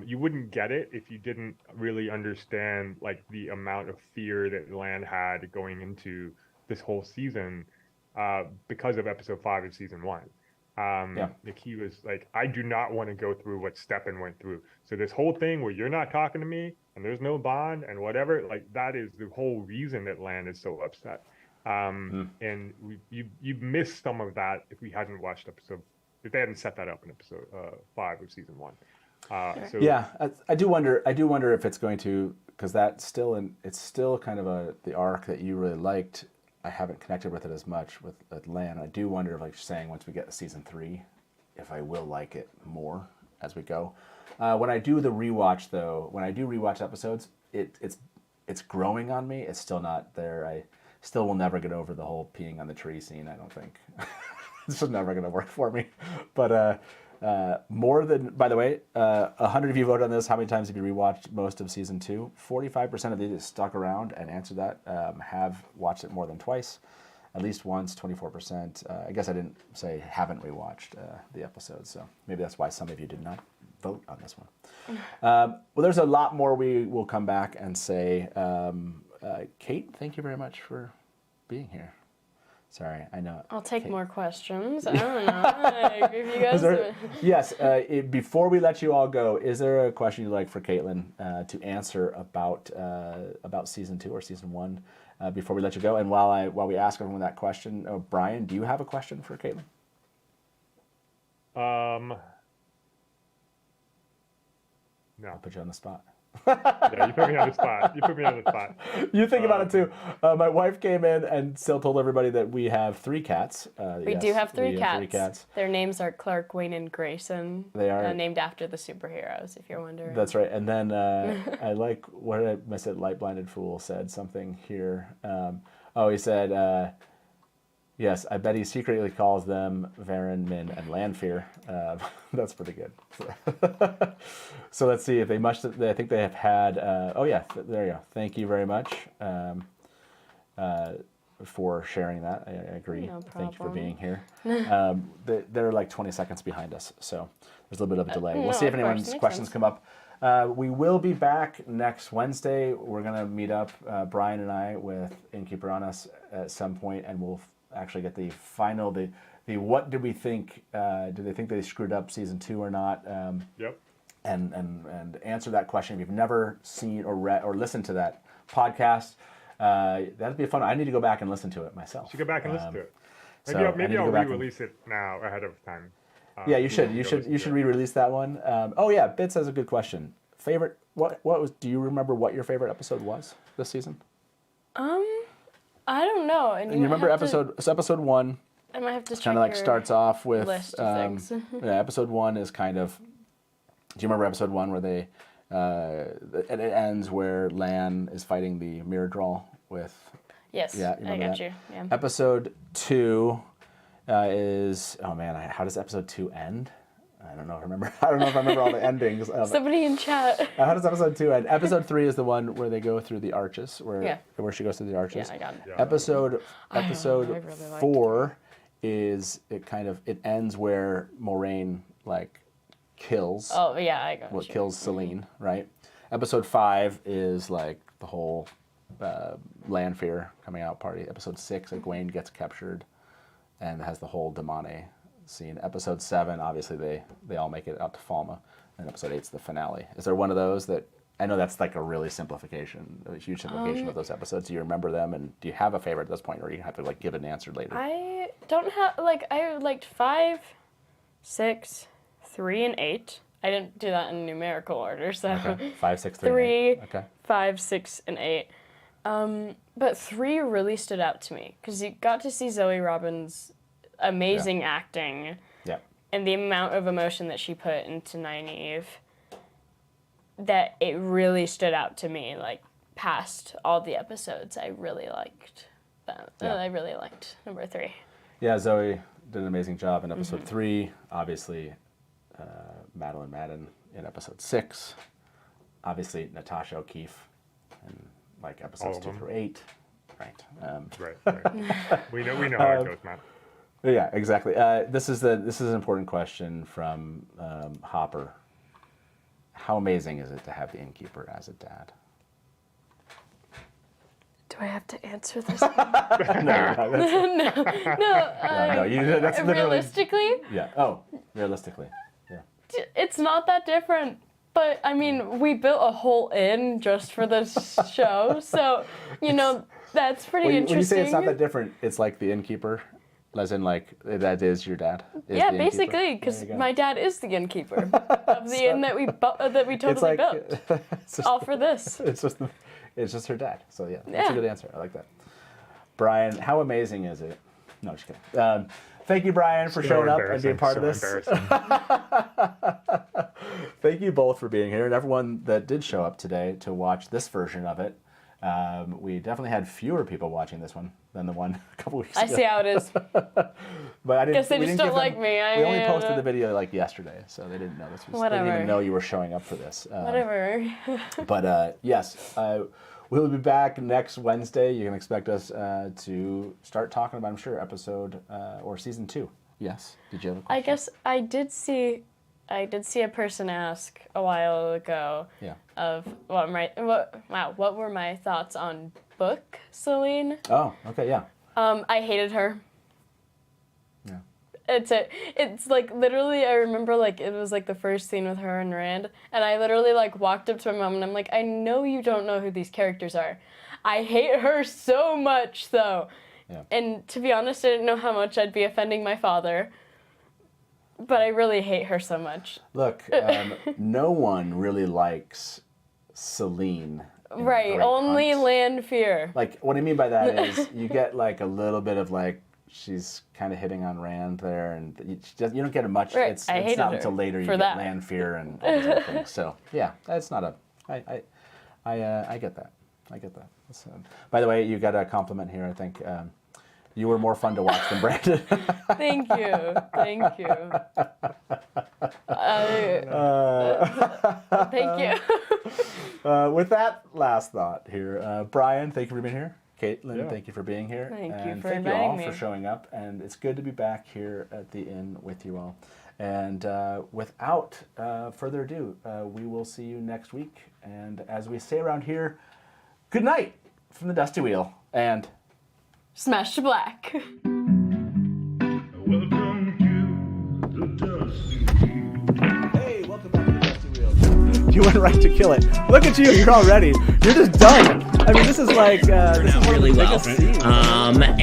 You wouldn't get it if you didn't really understand the amount of fear that Lan had going into this whole season because of episode 5 of season 1. He was I do not want to go through what Steppen went through. So this whole thing where you're not talking to me and there's no Bond and whatever, that is the whole reason that Lan is so upset. And you'd miss some of that if we hadn't watched if they hadn't set that up in episode 5 of season 1. I do wonder if it's going to, because it's still kind of the arc that you really liked. I haven't connected with it as much with Lan. I do wonder if saying once we get to season 3, if I will like it more as we go. When I do the rewatch though, when I do rewatch episodes, it's growing on me. It's still not there. I still will never get over the whole peeing on the tree scene, I don't think. It's just never going to work for me. But more than, by the way, 100 of you voted on this. How many times have you rewatched most of season 2? 45% of you that stuck around and answered that have watched it more than twice, at least once. 24%. I guess I didn't say haven't rewatched the episode, so maybe that's why some of you did not vote on this one. Well, there's a lot more we will come back and say. Kate, thank you very much for being here. Sorry, I know. I'll take Kate. more questions. I don't know. If you guys Yes, before we let you all go, is there a question you'd like for Caitlin to answer about season 2 or season 1 before we let you go? And while we ask everyone that question, Brian, do you have a question for Caitlin? No. I'll put you on the spot. Yeah, you put me on the spot. You think about it too. My wife came in and still told everybody that we have 3 cats. We do have three cats. 3 cats. Their names are Clark, Wayne, and Grayson. They are named after the superheroes, if you're wondering. That's right. And then I like what did I miss it? Light Blinded Fool said something here. He said Yes, I bet he secretly calls them Varen, Min, and Lanfear. That's pretty good. So let's see if they must. I think they have had. Oh yeah, there you go. Thank you very much for sharing that. I agree. No Thank you for problem. being here. They're like 20 seconds behind us, so there's a little bit of a delay. We'll no, see if of course, anyone's makes questions sense. come up. We will be back next Wednesday. We're gonna meet up, Brian and I, with Innkeeper on us at some point, and we'll actually get the final, the what did we think? Do they think they screwed up season 2 or not? Yep. And answer that question. If you've never seen or read or listened to that podcast, that'd be a fun. I need to go back and listen to it myself. You should go back and listen to it. So Maybe, I need maybe to I'll go back and- re-release it now ahead of time. Yeah, you should. go You should. listen You to should it. re-release that one. Oh yeah, Bits has a good question. Favorite? What was? Do you remember what your favorite episode was this season? I don't know. And And you remember episode 1? I might have to check Kind of like your starts off with list of things. yeah, episode 1 is kind of. Do you remember episode 1 where they? It ends where Lan is fighting the mirror draw with. Yes, Yeah, you I remember got that? you. Yeah. Episode 2 is how does episode 2 end? I don't know if I remember. I don't know if I remember all the endings of it. Somebody in chat. How does episode 2 end? Episode 3 is the one where they go through the arches, Yeah. where she goes through the arches. Yeah, I got it. Yeah. Episode I really liked 4 is it ends where Moraine like kills Oh yeah, I got you. kills Celine, right? Episode 5 is like the whole Lanfear coming out party. Episode 6, Egwene gets captured and has the whole Damane scene. Episode 7, obviously they all make it out to Falma, and episode 8's the finale. Is there one of those that I know that's like a really simplification, a huge simplification of those episodes? Do you remember them, and do you have a favorite at this point, or you have to like give an answer later? I don't have I liked 5, 6, 3, and 8. I didn't do that in numerical order, so Okay. 5, 6, 3, 3, 8. Okay. 5, 6, and 8. But 3 really stood out to me because you got to see Zoe Robin's amazing acting Yeah. and the amount of emotion that she put into Nynaeve. That it really stood out to me, like past all the episodes. I really liked that. Yeah. I really liked number 3. Yeah, Zoe did an amazing job in episode 3. Obviously, Madeline Madden in episode 6. Obviously, Natasha O'Keefe in like episodes All of 2 them. through 8. Right. Right. We know how it goes, Matt. Yeah, exactly. This is an important question from Hopper. How amazing is it to have the Innkeeper as a dad? Do I have to answer this? No, that's literally. Realistically, Yeah. Oh, realistically. Yeah. it's not that different. But I mean, we built a whole inn just for this show, so that's pretty interesting. When you say it's not that different, it's like the Innkeeper, as in like that is your dad. Is Yeah, the Innkeeper. basically, because There you go. my dad is the innkeeper of the inn that we totally built, it's just, all for this. it's just her dad. So yeah, that's Yeah. a good answer. I like that. Brian, how amazing is it? No, just kidding. Thank you, Brian, for So showing up and being part of this. embarrassing. Thank you both for being here, and everyone that did show up today to watch this version of it. We definitely had fewer people watching this one than the one a couple weeks I ago. see how it is. But I didn't. Guess they we just didn't don't give them- like me. We only posted the video like yesterday, so they didn't know this was. They didn't Whatever. even know you were showing up for this. Whatever. But yes, we'll be back next Wednesday. You can expect us to start talking about, I'm sure, episode or season 2. Yes. Did you have a question? I guess I did see a person ask a while ago Yeah. of what were my thoughts on book Celine. Oh, okay, yeah. I hated her. Yeah. It's like literally I remember like it was like the first scene with her and Rand, and I literally like walked up to my mom and I'm like, I know you don't know who these characters are. I hate her so much though. Yeah. And to be honest, I didn't know how much I'd be offending my father. But I really hate her so much. Look, no one really likes Celine. in Right, Great only Hunts. Lanfear. Like, what I mean by that is you get like a little bit of like, she's kind of hitting on Rand there, and you don't get a much. Right, It's I hated not her until later you for get that. Lanfear and all these other things. So yeah, that's not a. I get that. I get that. By the way, you got a compliment here. I think You were more fun to watch than Brandon. Thank you. Thank you. Thank you. With that last thought here, Brian, thank you for being here. Caitlin, thank you for being here. Thank you and for thank you inviting all me. for showing up. And it's good to be back here at the inn with you all. And without further ado, we will see you next week. And as we say around here, good night from the Dusty Wheel. And Smash to black. Welcome to the Dusty Wheel. Hey, welcome back to the Dusty Wheel. you went right to kill it. Look at you, you're all ready. You're just done. I mean, this is like, this is one really of the well. biggest scenes.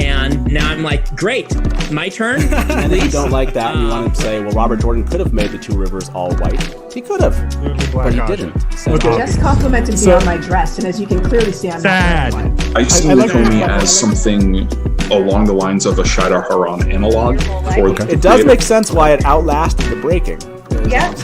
And now I'm like, great, my turn. And if you don't like that and you want to say, well, Robert Jordan could have made the two rivers all white. He could have, but he didn't. So, Just complimented me on my dress, and as you can clearly see, I'm Sad. not white. I see Nakomi as something along the lines of a Shada Haran analog. It does make sense why it outlasted the breaking. Yeah.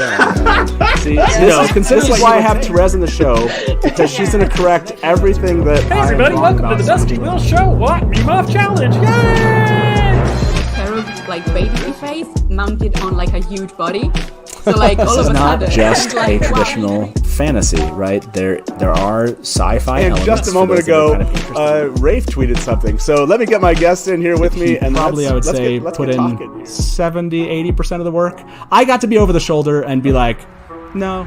See, this is why I have Therese in the show, because she's going to correct everything that Hey everybody, welcome to the Dusty Wheel Show. What? Meme Off Challenge. Yay! Carol's like baby face mounted on like a huge body. So like all of a sudden, Just like, a traditional fantasy, right? There are sci-fi And elements. just a for moment those that are ago, kind of interested. Rafe tweeted something. So let me get my guests in here with me. And Probably, I would say, put in 70, 80% of the work. I got to be over the shoulder and be like, no,